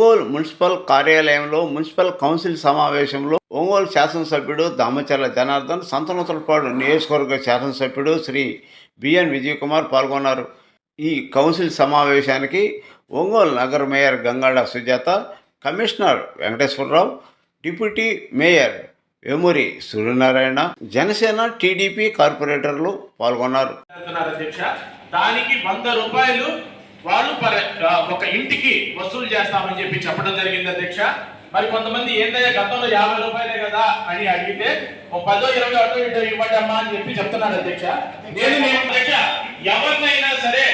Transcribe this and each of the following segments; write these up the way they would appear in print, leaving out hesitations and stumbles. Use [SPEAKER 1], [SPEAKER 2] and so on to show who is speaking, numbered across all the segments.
[SPEAKER 1] Ongole municipal కార్యాలయంలో municipal council సమావేశంలో ఒంగోలు శాసనసభ్యుడు దామచర్ల జనార్దన్, సంతనూతలపాడు నియోజకవర్గ శాసనసభ్యుడు శ్రీ బిఎన్ విజయకుమార్ పాల్గొన్నారు. ఈ కౌన్సిల్ సమావేశానికి ఒంగోలు నగర mayor Gangada Sujatha, commissioner Venkateswararao, deputy mayor Vemuri Suryanarayana, Janasena, TDP కార్పొరేటర్లు పాల్గొన్నారు.
[SPEAKER 2] దానికి 100 రూపాయలు వాళ్ళు ఒక ఇంటికి వసూలు చేస్తామని చెప్పి చెప్పడం జరిగింది అధ్యక్ష. మరి కొంతమంది ఏంటంటే గతంలో 50 రూపాయలే కదా అని అడిగితే 10, 20 అటు ఇటు ఇవ్వండి అమ్మా అని చెప్పి చెప్తున్నారు అధ్యక్ష. నేను అధ్యక్ష ఎవరినైనా సరే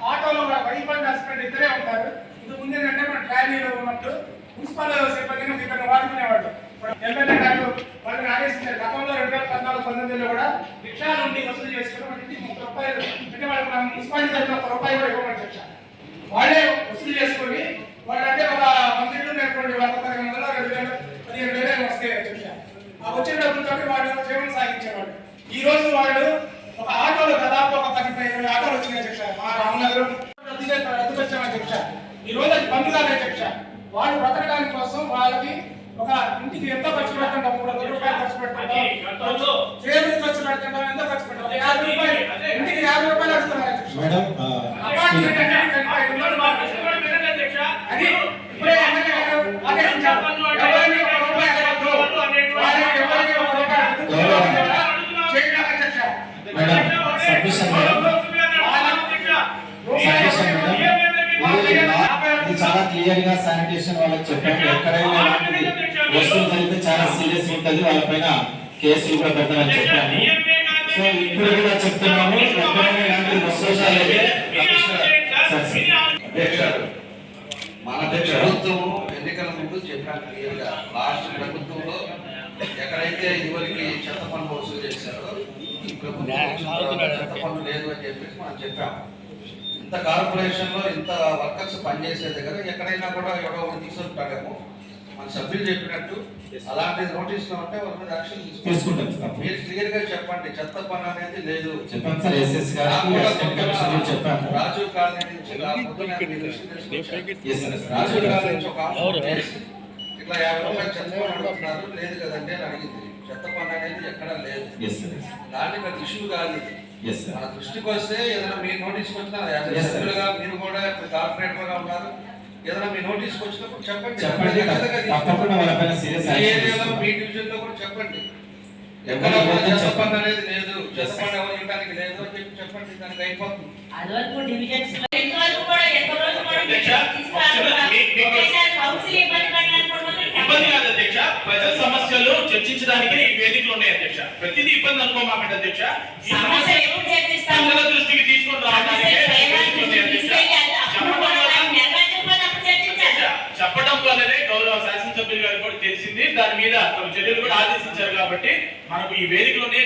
[SPEAKER 3] ఆటోలో వైఫ్ అండ్ హస్బెండ్ ఇద్దరే ఉంటారు. ఇది ముందేంటంటే మన ట్రాలీలో ఉన్నట్టు మున్సిపల్ సిబ్బందిని ఇక్కడ వాడుకునేవాళ్ళు. ఎమ్మెల్యే గారు వాళ్ళని ఆదేశించారు. గతంలో 2014-19లో కూడా రిక్షా నుండి వసూలు చేసుకుని మన ఇంటికి 30 రూపాయలు అంటే వాళ్ళకి మన మున్సిపాలిటీ తరఫున 1 రూపాయి కూడా ఇవ్వమని రిక్షా వాళ్ళే వసూలు చేసుకుని వాళ్ళంటే ఒక 100 ఇళ్ళు నేర్పండి 100,000, 15,000 వస్తాయి రిక్షా. ఆ వచ్చిన డబ్బులతో వాళ్ళు జీవనం సాగించేవాళ్ళు. ఈ రోజు వాళ్ళు ఒక ఆటోలో దాదాపు ఒక 10-15 ఆటోలు వచ్చినాయి అధ్యక్ష. మా రామనగరం రద్దుకొచ్చామని అధ్యక్ష. ఈ రోజు అది బంద్ కాదు అధ్యక్ష. వాళ్ళు బ్రతకడానికి కోసం వాళ్ళకి ఒక ఇంటికి ఎంతో ఖర్చు పెడుతుంటాం, 300 రూపాయలు ఖర్చు పెడుతుంటాం, చేతులు ఖర్చు పెడుతుంటాం, ఎంతో ఖర్చు పెడతాం. 50 రూపాయలు ఇంటికి 50 రూపాయలు అడుగుతున్నారు అధ్యక్ష. అది ఇప్పుడే ఎమ్మెల్యే గారు ఆదేశించారు. ఎవరికి 1 రూపాయి అడగద్దు, ఎవరికి 1 రూపాయి అడుగుతున్నారు అధ్యక్ష.
[SPEAKER 4] చాలా క్లియర్ గా శానిటేషన్ వాళ్ళకి చెప్పాము. ఎక్కడైనా వస్తువులు జరిగితే చాలా సీరియస్ ఉంటుంది, వాళ్ళపైన కేసులు కూడా పెడతామని చెప్పాము. సో ఇప్పుడు కూడా చెప్తున్నాము, ఎక్కడైనా ఇలాంటి వస్తువులు
[SPEAKER 5] మన ప్రభుత్వం ఎన్నికల ముందు చెప్పాను క్లియర్ గా. లాస్ట్ ప్రభుత్వంలో ఎక్కడైతే ఇదివరకు చెత్త పన్ను వసూలు చేశారో ఈ ప్రభుత్వం చెత్త పన్ను లేదు అని చెప్పేసి మనం చెప్పాము. ఇంత కార్పొరేషన్ లో ఇంత వర్కర్స్ పనిచేసే దగ్గర ఎక్కడైనా కూడా ఎవడో ఒకటి తీసుకుంటాడేమో. మన సభ్యులు చెప్పినట్టు అలాంటి నోటీసులు ఉంటే వాళ్ళ మీద యాక్షన్ తీసుకుంటాం. మీరు క్లియర్ గా చెప్పండి, చెత్త పన్ను అనేది లేదు. రాజీవ్ కాలనీ నుంచి రాజీవ్ కాలనీ నుంచి ఒక ఇట్లా 50 రూపాయలు చెత్త పన్ను అడుగుతున్నారు, లేదు కదండి అని అడిగింది. చెత్త పన్ను అనేది ఎక్కడా లేదు. దాన్ని పెద్ద ఇష్యూ కాదు. మన దృష్టికి వస్తే ఏదైనా మీ నోటీస్కి వచ్చినా సభ్యులుగా మీరు కూడా కార్పొరేటర్ గా ఉన్నారు, ఏదైనా మీ నోటీస్కి వచ్చినప్పుడు చెప్పండి. ఏరియాలో మీ డివిజన్ లో కూడా చెప్పండి. ఎక్కడ చెత్త పన్ను అనేది లేదు, చెత్త పన్ను ఎవరు ఇవ్వడానికి లేదు అని చెప్పి చెప్పండి. దానికి అయిపోతుంది.
[SPEAKER 2] ఇబ్బంది కాదు అధ్యక్ష, ప్రజల సమస్యలు చర్చించడానికి వేదికలు ఉన్నాయి అధ్యక్ష. ప్రతిదీ ఇబ్బంది అనుకోమాకండి అధ్యక్ష. దృష్టికి తీసుకొని చెప్పడం వల్లనే గౌరవ శాసనసభ్యులు గారు కూడా తెలిసింది. దాని మీద చర్యలు కూడా ఆదేశించారు. కాబట్టి మనకు ఈ వేదికలోనే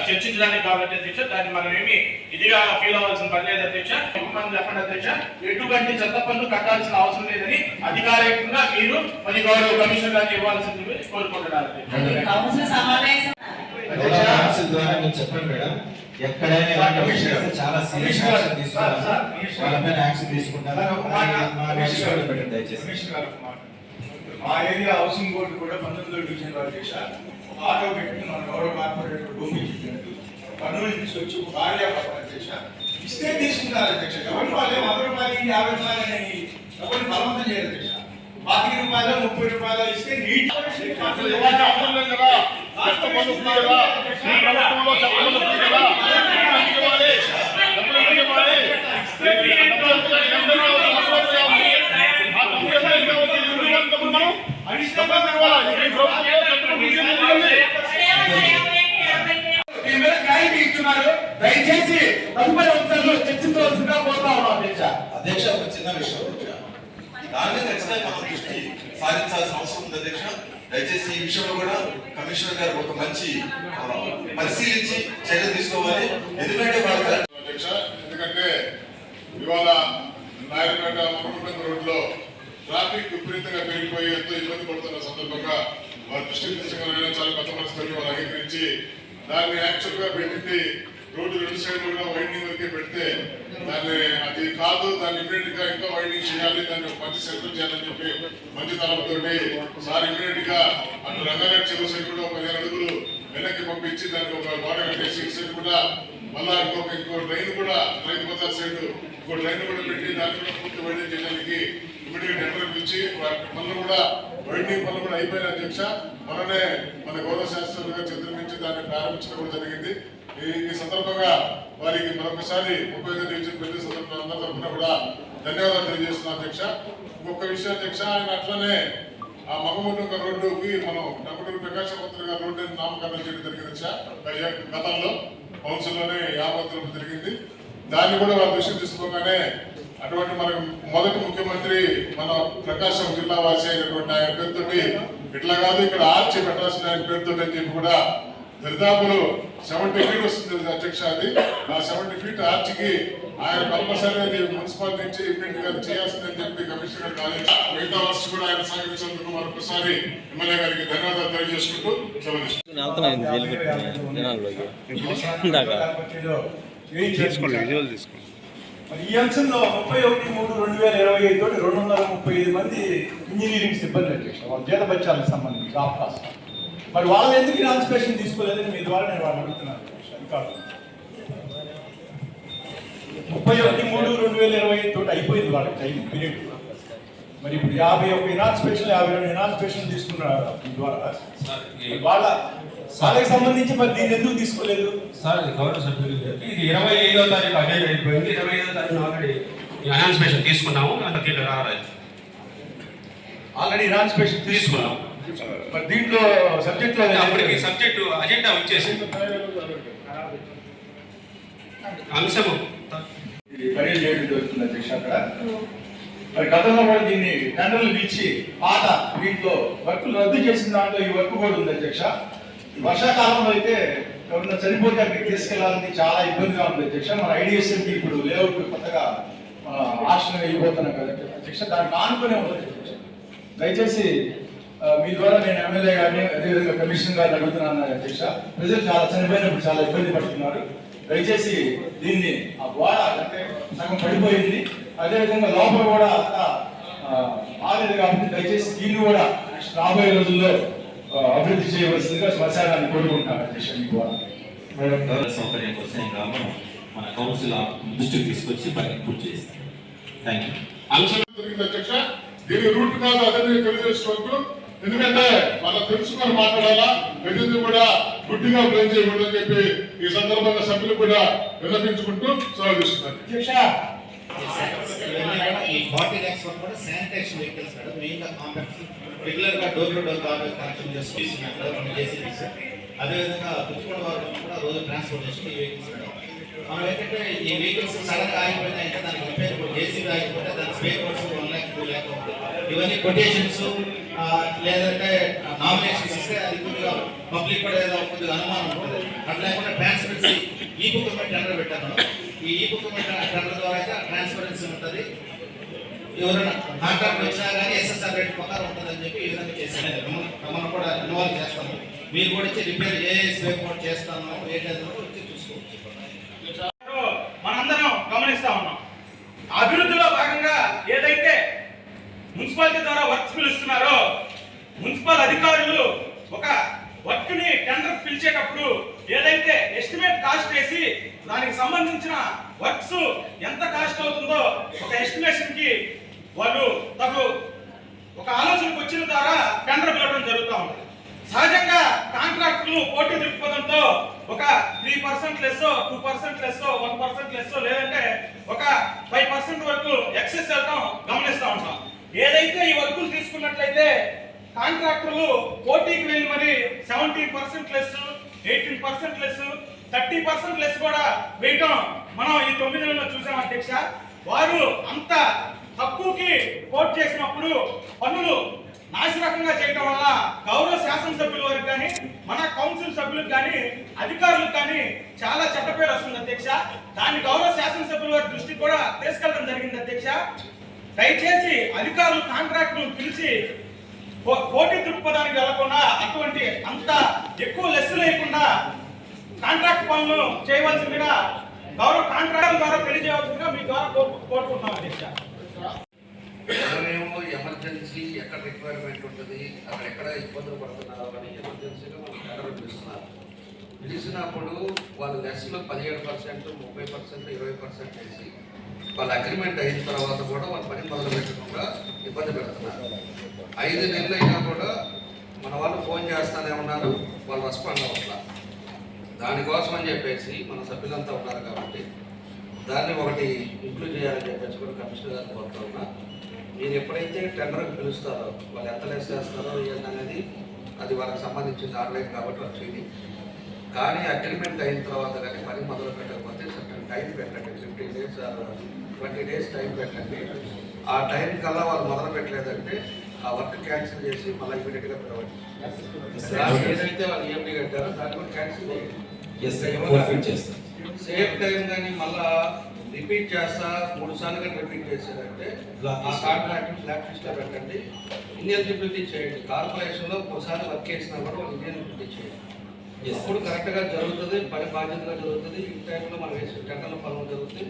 [SPEAKER 2] చర్చించడానికి కాబట్టి అధ్యక్ష, దాన్ని మనం ఏమి ఇదిగా ఫీల్ అవ్వాల్సిన పని లేదు అధ్యక్ష. చెప్పండి అధ్యక్ష, ఎటువంటి చెత్త పన్ను కట్టాల్సిన అవసరం లేదని అధికారికంగా మీరు మరి గౌరవ కమిషనర్ గారికి ఇవ్వాల్సింది కోరుకుంటున్నారు.
[SPEAKER 4] చెప్పండి మేడం, ఎక్కడైనా చాలా సీరియస్ యాక్షన్ తీసుకుంటారు, వాళ్ళపైన యాక్షన్ తీసుకుంటారు. దయచేసి
[SPEAKER 6] మా ఏరియా హౌసింగ్ బోర్డు కూడా 19వ డివిజన్ వారు చేశారు. ఆటో పెట్టి మన గౌరవ కార్పొరేటర్ భూమి చెప్పినట్టు పన్నులు తీసుకొచ్చి ఒక కార్యాలయం చేశారు. ఇస్తే తీసుకున్నారు అధ్యక్ష. ఎవరి వాళ్ళు 100 రూపాయలు 50 రూపాయలు అని ఎవరిని బలవంతం చేయరు అధ్యక్ష. 25 రూపాయలు 30 రూపాయలు ఇస్తే నీట్ దయచేసి తదుపరి అంశాలు చర్చించవలసిందిగా కోరుతా ఉన్నాం అధ్యక్ష.
[SPEAKER 7] అధ్యక్ష, ఒక చిన్న విషయం అధ్యక్ష, దాని మీద ఖచ్చితంగా మనం దృష్టి సాధించాల్సిన అవసరం ఉంది అధ్యక్ష. దయచేసి ఈ విషయంలో కూడా కమిషనర్ గారు ఒక మంచి పరిశీలించి చర్యలు తీసుకోవాలి. ఎందుకంటే
[SPEAKER 6] అధ్యక్ష, ఎందుకంటే ఇవాళ నాయకుపేట రోడ్లో ట్రాఫిక్ విపరీతంగా పెరిగిపోయి ఎంతో ఇబ్బంది పడుతున్న సందర్భంగా వారి దృష్టికి తీసుకున్న చాలా పెద్ద మనసుతో వాళ్ళు అంగీకరించి దాన్ని యాక్చువల్ గా పెట్టింది రోడ్డు 2 సైడ్లు కూడా వైండింగ్ వరకే పెడితే దాన్ని అది కాదు, దాన్ని ఇమీడియట్ గా ఇంకా వైండింగ్ చేయాలి, దాన్ని మంచి సెంటర్ చేయాలని చెప్పి మంచి తలంతో సార్ ఇమీడియట్ గా అటు రంగారెడ్డి చెరువు సైడ్ కూడా 15 అడుగులు వెనక్కి పంపించి దానికి ఒక గోడ కట్టేసి ఇటు సైడ్ కూడా మళ్ళా ఇంకో డ్రైన్ కూడా రైతు బజార్ సైడ్ ఇంకో డ్రైన్ కూడా పెట్టి దాన్ని కూడా పూర్తి వైండింగ్ చేయడానికి ఇమీడియట్ టెండర్ పిలిచి పనులు కూడా వైండింగ్ పనులు కూడా అయిపోయిన అధ్యక్ష. మననే మన గౌరవ శాస్త్రులుగా చిత్రమించి దాన్ని ప్రారంభించడం కూడా జరిగింది. ఈ సందర్భంగా వారికి మరొకసారి 35 డివిజన్ పెళ్లి సందర్భంగా తరఫున కూడా ధన్యవాదాలు తెలియజేస్తున్నాం అధ్యక్ష. ఇంకొక విషయం అధ్యక్ష, ఆయన అట్లనే ఆ మగముండ రోడ్డుకి మనం డాక్టర్ ప్రకాశ్ పంతులు గారు రోడ్డు నామకరణం చేయడం జరిగింది అధ్యక్ష. గతంలో కౌన్సిల్లోనే యావత్తులు జరిగింది. దాన్ని కూడా వారి దృష్టికి తీసుకోగానే అటువంటి మన మొదటి ముఖ్యమంత్రి మన ప్రకాశం జిల్లా వాసి అయినటువంటి ఆయన పేరుతోటి ఇట్లా కాదు ఇక్కడ ఆర్చి పెట్టాల్సిన ఆయన పేరుతోటి అని చెప్పి కూడా దరిదాపులు 70 ఫీట్ వస్తుంది అధ్యక్ష. అది ఆ 70 ఫీట్ ఆర్చికి ఆయన కంపల్సరీ అది మున్సిపాలిటీ నుంచి ఇమ్మీడియట్ గా చేయాల్సిందని చెప్పి కమిషనర్ గారు మిగతా వర్షం కూడా ఆయన సహకరించినందుకు మరొకసారి ఎమ్మెల్యే గారికి ధన్యవాదాలు తెలియజేసుకుంటూ ఈ అంశంలో 31/3/2025 తోటి 235 మంది ఇంజనీరింగ్ సిబ్బంది అధ్యక్ష వాళ్ళ జీతభత్యాలకు సంబంధించి జాబ్ కాస్ట్. మరి వాళ్ళు ఎందుకు ఇనాన్స్పేషన్ తీసుకోలేదని మీ ద్వారా నేను వాళ్ళు అడుగుతున్నాను అధికారులు. 31/3/2025 తోటి అయిపోయింది వాళ్ళకి టైం పీరియడ్. మరి ఇప్పుడు 51 ఇనాన్స్పేషన్ 52 ఇనాన్స్పేషన్ తీసుకున్నారు మీ ద్వారా. వాళ్ళకి సంబంధించి మరి దీన్ని ఎందుకు తీసుకోలేదు
[SPEAKER 8] సార్? గౌరవ సభ్యులు ఇది 25వ తారీఖు అదే అయిపోయింది. 25వ తారీఖు ఆల్రెడీ అనౌన్స్మెంట్ తీసుకున్నాము.
[SPEAKER 6] ఆల్రెడీ ఇనాన్స్పేషన్ తీసుకున్నాం. మరి దీంట్లో సబ్జెక్ట్ లో
[SPEAKER 8] అప్పటికి సబ్జెక్టు అజెండా వచ్చేసింది. అంశము
[SPEAKER 6] పని చేయడం జరుగుతుంది అధ్యక్ష అక్కడ. మరి గతంలో కూడా దీన్ని టెండర్లు ఇచ్చి పాత వీటిలో వర్కులు రద్దు చేసిన దాంట్లో ఈ వర్క్ కూడా ఉంది అధ్యక్ష. వర్షాకాలంలో అయితే ఎవరన్నా చనిపోతే అక్కడికి తీసుకెళ్లాలని చాలా ఇబ్బందిగా ఉంది అధ్యక్ష. మన ఐడిఎస్ఎంకి ఇప్పుడు లేఅవుట్ కొత్తగా ఆశ్రయం వెళ్ళిపోతున్నాం కదా అధ్యక్ష, దానికి ఆనుకునే ఉంది అధ్యక్ష. దయచేసి మీ ద్వారా నేను ఎమ్మెల్యే గారిని అదేవిధంగా కమిషనర్ గారిని అడుగుతున్నాను అధ్యక్ష. ప్రజలు చాలా చనిపోయినప్పుడు చాలా ఇబ్బంది పడుతున్నారు. దయచేసి దీన్ని ఆ గోడ అంటే సగం పడిపోయింది, అదేవిధంగా లోపల కూడా అంతా ఆలేదు కాబట్టి దయచేసి దీన్ని కూడా రాబోయే రోజుల్లో అభివృద్ధి చేయవలసిందిగా శ్మశానాన్ని కోరుకుంటున్నాను అధ్యక్ష. మీ ద్వారా
[SPEAKER 4] సౌకర్యం కోసం గ్రామం మన కౌన్సిల్ దృష్టికి తీసుకొచ్చి పని పూర్తి చేస్తాం. Thank you.
[SPEAKER 6] అధ్యక్ష దీని రూట్ కాదు అదే తెలియజేసుకోవచ్చు. ఎందుకంటే వాళ్ళకి తెలుసుకొని మాట్లాడాలా, ప్రతిదీ కూడా గుడ్డిగా ప్లేన్ చేయకూడదు అని చెప్పి ఈ సందర్భంగా సభ్యులు కూడా విన్నపించుకుంటూ సెలవు తీసుకున్నారు అధ్యక్ష.
[SPEAKER 4] ఈ 40 lakhs వరకు కూడా శానిటేషన్ వెహికల్స్ మేడం మెయిన్ గా కాంపాక్ట్స్ రెగ్యులర్ గా door to door garbage collection చేస్తున్నారు మనం చేసేది సార్. అదేవిధంగా పుచ్చుకోడ వారు కూడా రోజు ట్రాన్స్పోర్టేషన్ ఈ వెహికల్స్ మేడం. మనం ఏంటంటే ఈ వెహికల్స్ సడన్ గా ఆగిపోయినాయంటే దానికి రిపేర్ ఇప్పుడు జేసీబీ ఆగిపోతే దాని స్పేర్ పార్ట్స్ 1 lakh 2 lakh ఉంటుంది. ఇవన్నీ కొటేషన్స్ లేదంటే నామినేషన్స్ ఇస్తే అది కొద్దిగా పబ్లిక్ కూడా ఏదో కొద్దిగా అనుమానం ఉంటుంది. అట్లా లేకుండా ట్రాన్స్పరెన్సీ ఈ బుక్ టెండర్ పెట్టాను. ఈ బుక్ టెండర్ ద్వారా అయితే ట్రాన్స్పరెన్సీ ఉంటుంది. ఎవరైనా కాంట్రాక్ట్ వచ్చినా కానీ ఎస్ఎస్ఆర్ రేట్ ప్రకారం ఉంటుందని చెప్పి ఈ విధంగా చేశాను. మనం కూడా ఇన్వాల్వ్ చేస్తాము. మీరు కూడా వచ్చి రిపేర్ ఏ స్పేర్ పార్ట్ చేస్తాము ఏంటంటే వచ్చి చూసుకోవచ్చు.
[SPEAKER 2] మనందరం గమనిస్తా ఉన్నాం. అభివృద్ధిలో భాగంగా ఏదైతే మున్సిపాలిటీ ద్వారా వర్క్స్ పిలుస్తున్నారో మున్సిపల్ అధికారులు ఒక వర్క్ ని టెండర్ పిలిచేటప్పుడు ఏదైతే ఎస్టిమేట్ కాస్ట్ వేసి దానికి సంబంధించిన వర్క్స్ ఎంత కాస్ట్ అవుతుందో ఒక ఎస్టిమేషన్ కి వాళ్ళు తగు ఒక ఆలోచనకు వచ్చిన ద్వారా టెండర్ పిలవడం జరుగుతూ ఉంటుంది. సహజంగా కాంట్రాక్టులు పోటీ దృక్పథంతో ఒక 3% లెస్ 2% లెస్ 1% లెస్ లేదంటే ఒక 5% వరకు ఎక్సెస్ వెళ్ళటం గమనిస్తూ ఉంటాం. ఏదైతే ఈ వర్కులు తీసుకున్నట్లయితే కాంట్రాక్టర్లు పోటీకి వెళ్ళి మరి 17% లెస్ 18% లెస్ 30% లెస్ కూడా వేయటం మనం ఈ 9 నెలల్లో చూసాం అధ్యక్ష. వారు అంత తక్కువకి కోట్ చేసినప్పుడు పనులు నాశరకంగా చేయటం వల్ల గౌరవ శాసనసభ్యుల వారికి కానీ మన కౌన్సిల్ సభ్యులకు కానీ అధికారులకు కానీ చాలా చెడ్డ పేరు వస్తుంది అధ్యక్ష. దాన్ని గౌరవ శాసనసభ్యుల వారి దృష్టికి కూడా తీసుకెళ్ళడం జరిగింది అధ్యక్ష.
[SPEAKER 3] దయచేసి అధికారులు కాంట్రాక్టును పిలిచి పోటీ దృక్పథానికి వెళ్లకుండా అటువంటి అంత ఎక్కువ లెస్సు లేకుండా కాంట్రాక్ట్ పనులు చేయవలసిందిగా గౌరవ కాంట్రాక్టర్ ద్వారా తెలియజేయవలసిందిగా మీ ద్వారా కోరుకుంటున్నాం అధ్యక్ష.
[SPEAKER 5] మనమేమో ఎమర్జెన్సీ ఎక్కడ రిక్వైర్మెంట్ ఉంటుంది, అక్కడ ఎక్కడ ఇబ్బందులు పడుతున్నారు అని ఎమర్జెన్సీగా మనం టెండర్ పిలుస్తున్నారు. పిలిచినప్పుడు వాళ్ళు లెస్లో 17%, 30%, 20% వేసి వాళ్ళ అగ్రిమెంట్ అయిన తర్వాత కూడా వాళ్ళు పని మొదలు పెట్టకుండా ఇబ్బంది పెడుతున్నారు. 5 నెలలు అయినా కూడా మన వాళ్ళు ఫోన్ చేస్తానే ఉన్నారు, వాళ్ళు రెస్పాండ్ అవ్వట్లా. దానికోసం అని చెప్పేసి మన సభ్యులంతా ఉన్నారు కాబట్టి దాన్ని ఒకటి ఇంక్లూడ్ చేయాలని చెప్పేసి కూడా కమిషనర్ గారిని కోరుతా ఉన్నా. మీరు ఎప్పుడైతే టెండర్కి పిలుస్తారో వాళ్ళు ఎంత లెస్ చేస్తారో ఏంటనేది అది వాళ్ళకి సంబంధించిన ఆన్లైన్ కాబట్టి వాళ్ళు చేయండి. కానీ అగ్రిమెంట్ అయిన తర్వాత కానీ పని మొదలు పెట్టకపోతే సర్టన్ టైం పెట్టండి, 15 days 20 days టైం పెట్టండి. ఆ టైం కల్లా వాళ్ళు మొదలు పెట్టలేదంటే ఆ వర్క్ క్యాన్సిల్ చేసి మళ్ళీ ఇమీడియట్గా పిలవండి. ఏదైతే వాళ్ళు EMD కట్టారో దాన్ని కూడా క్యాన్సిల్ చేయండి. సేమ్ టైం కానీ మళ్ళా రిపీట్ చేస్తా 3 సార్లు కానీ రిపీట్ చేశారంటే ఆ కాంట్రాక్ట్ బ్లాక్ లిస్ట్లో పెట్టండి, ఇన్ఎలిజిబిలిటీ చేయండి. కార్పొరేషన్లో ఒకసారి వర్క్ చేసినా కూడా వాళ్ళు ఇన్ఎలిజిబిలిటీ చేయండి. ఎప్పుడు కరెక్ట్గా జరుగుతుంది, పని బాధ్యతగా జరుగుతుంది. ఈ టైంలో మనం వేసిన టెండర్ల పనులు జరుగుతుంది.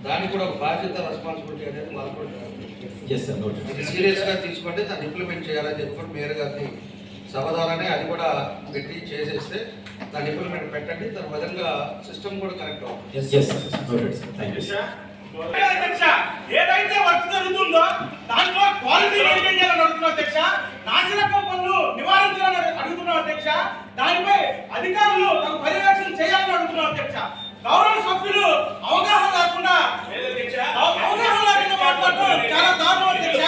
[SPEAKER 5] దానికి కూడా ఒక బాధ్యత, రెస్పాన్సిబిలిటీ అనేది వాళ్ళు కూడా అది సీరియస్గా తీసుకుంటే దాన్ని ఇంప్లిమెంట్ చేయాలని చెప్పి మేయర్ గారిని సభ ద్వారానే అది కూడా పెట్టి చేసేస్తే దాన్ని ఇంప్లిమెంట్ పెట్టండి. దాని విధంగా సిస్టమ్ కూడా కరెక్ట్ అవుతుంది.
[SPEAKER 3] ఏదైతే వర్క్ జరుగుతుందో దాంట్లో క్వాలిటీ మెయింటైన్ చేయాలని అడుగుతున్నాం అధ్యక్ష. నాసిరకం పనులు నివారించాలని అడుగుతున్నాం అధ్యక్ష. దానిపై అధికారులు తమ పర్యవేక్షణ చేయాలని అడుగుతున్నాం అధ్యక్ష. గౌరవ సభ్యులు అవగాహన లేకుండా మాట్లాడటం చాలా దారుణం అధ్యక్ష.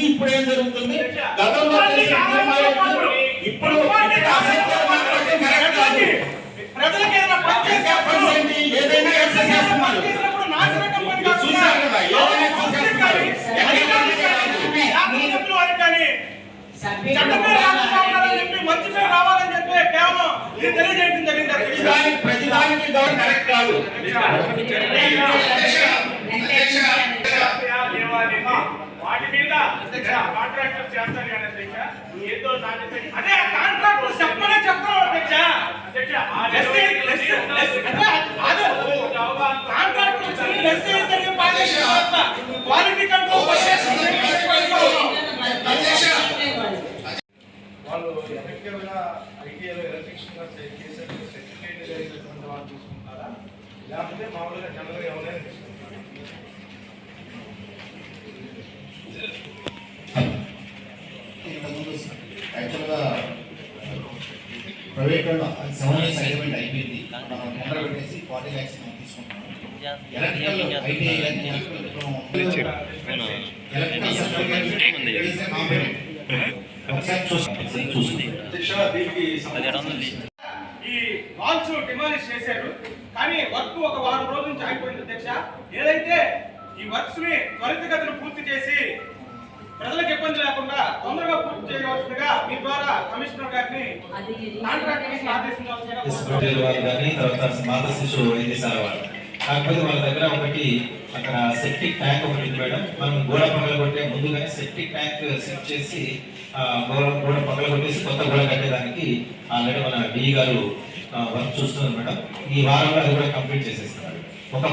[SPEAKER 4] ఇప్పుడు ఏం జరుగుతుంది, గతంలో ఇప్పుడు
[SPEAKER 3] ప్రజలకు ఏదైనా పని చేసేటప్పుడు
[SPEAKER 4] ఏదైనా చేస్తున్నారు చూసారు కదా, ఏదైనా
[SPEAKER 3] మంచి పేరు రావాలని చెప్పి కేవలం ఇది తెలియజేయడం జరిగింది.
[SPEAKER 4] ప్రతిదానికి గవర్నమెంట్ కరెక్ట్ కాదు.
[SPEAKER 2] వాటి మీద కాంట్రాక్టర్ చేస్తారు కానీ అధ్యక్ష ఏదో
[SPEAKER 3] అదే కాంట్రాక్టర్ చెప్పనే చెప్తాం అధ్యక్ష. క్వాలిటీ కంట్రోల్
[SPEAKER 6] వాళ్ళు ఎఫెక్టివ్గా ఐటీఐలో ఎలక్ట్రిషియన్గా సర్టిఫికేట్ జరిగినటువంటి వాళ్ళు తీసుకుంటారా, లేకపోతే మామూలుగా జనరల్గా ఎవరైనా తీసుకుంటారా?
[SPEAKER 9] యాక్చువల్గా ప్రైవేట్ 7 years అగ్రిమెంట్ అయిపోయింది. మనం టెండర్ పెట్టేసి 40 lakhs మనం తీసుకుంటాం. ఎలక్ట్రికల్ ఐటీఐ
[SPEAKER 3] ఈ వాల్స్ డిమాలిష్ చేశారు కానీ వర్క్ ఒక వారం రోజుల నుంచి ఆగిపోయింది అధ్యక్ష. ఏదైతే ఈ వర్క్స్ ని త్వరితగతిన పూర్తి చేసి ప్రజలకు ఇబ్బంది లేకుండా తొందరగా పూర్తి చేయవలసిందిగా మీ ద్వారా కమిషనర్ గారిని కాంట్రాక్టర్స్ ఆదేశించాల్సిందిగా
[SPEAKER 4] కాకపోతే వాళ్ళ దగ్గర ఒకటి అక్కడ సెప్టిక్ ట్యాంక్ ఒకటి ఉంది మేడం. మనం గోడ పగల కొట్టే ముందుగానే సెప్టిక్ ట్యాంక్ సెట్ చేసి గోడ పగల కొట్టేసి కొత్త గోడ కట్టేదానికి ఆల్రెడీ మన డిఈ గారు వర్క్ చూస్తున్నారు మేడం. ఈ వారంలో అది కూడా కంప్లీట్ చేసేస్తున్నారు. ఒక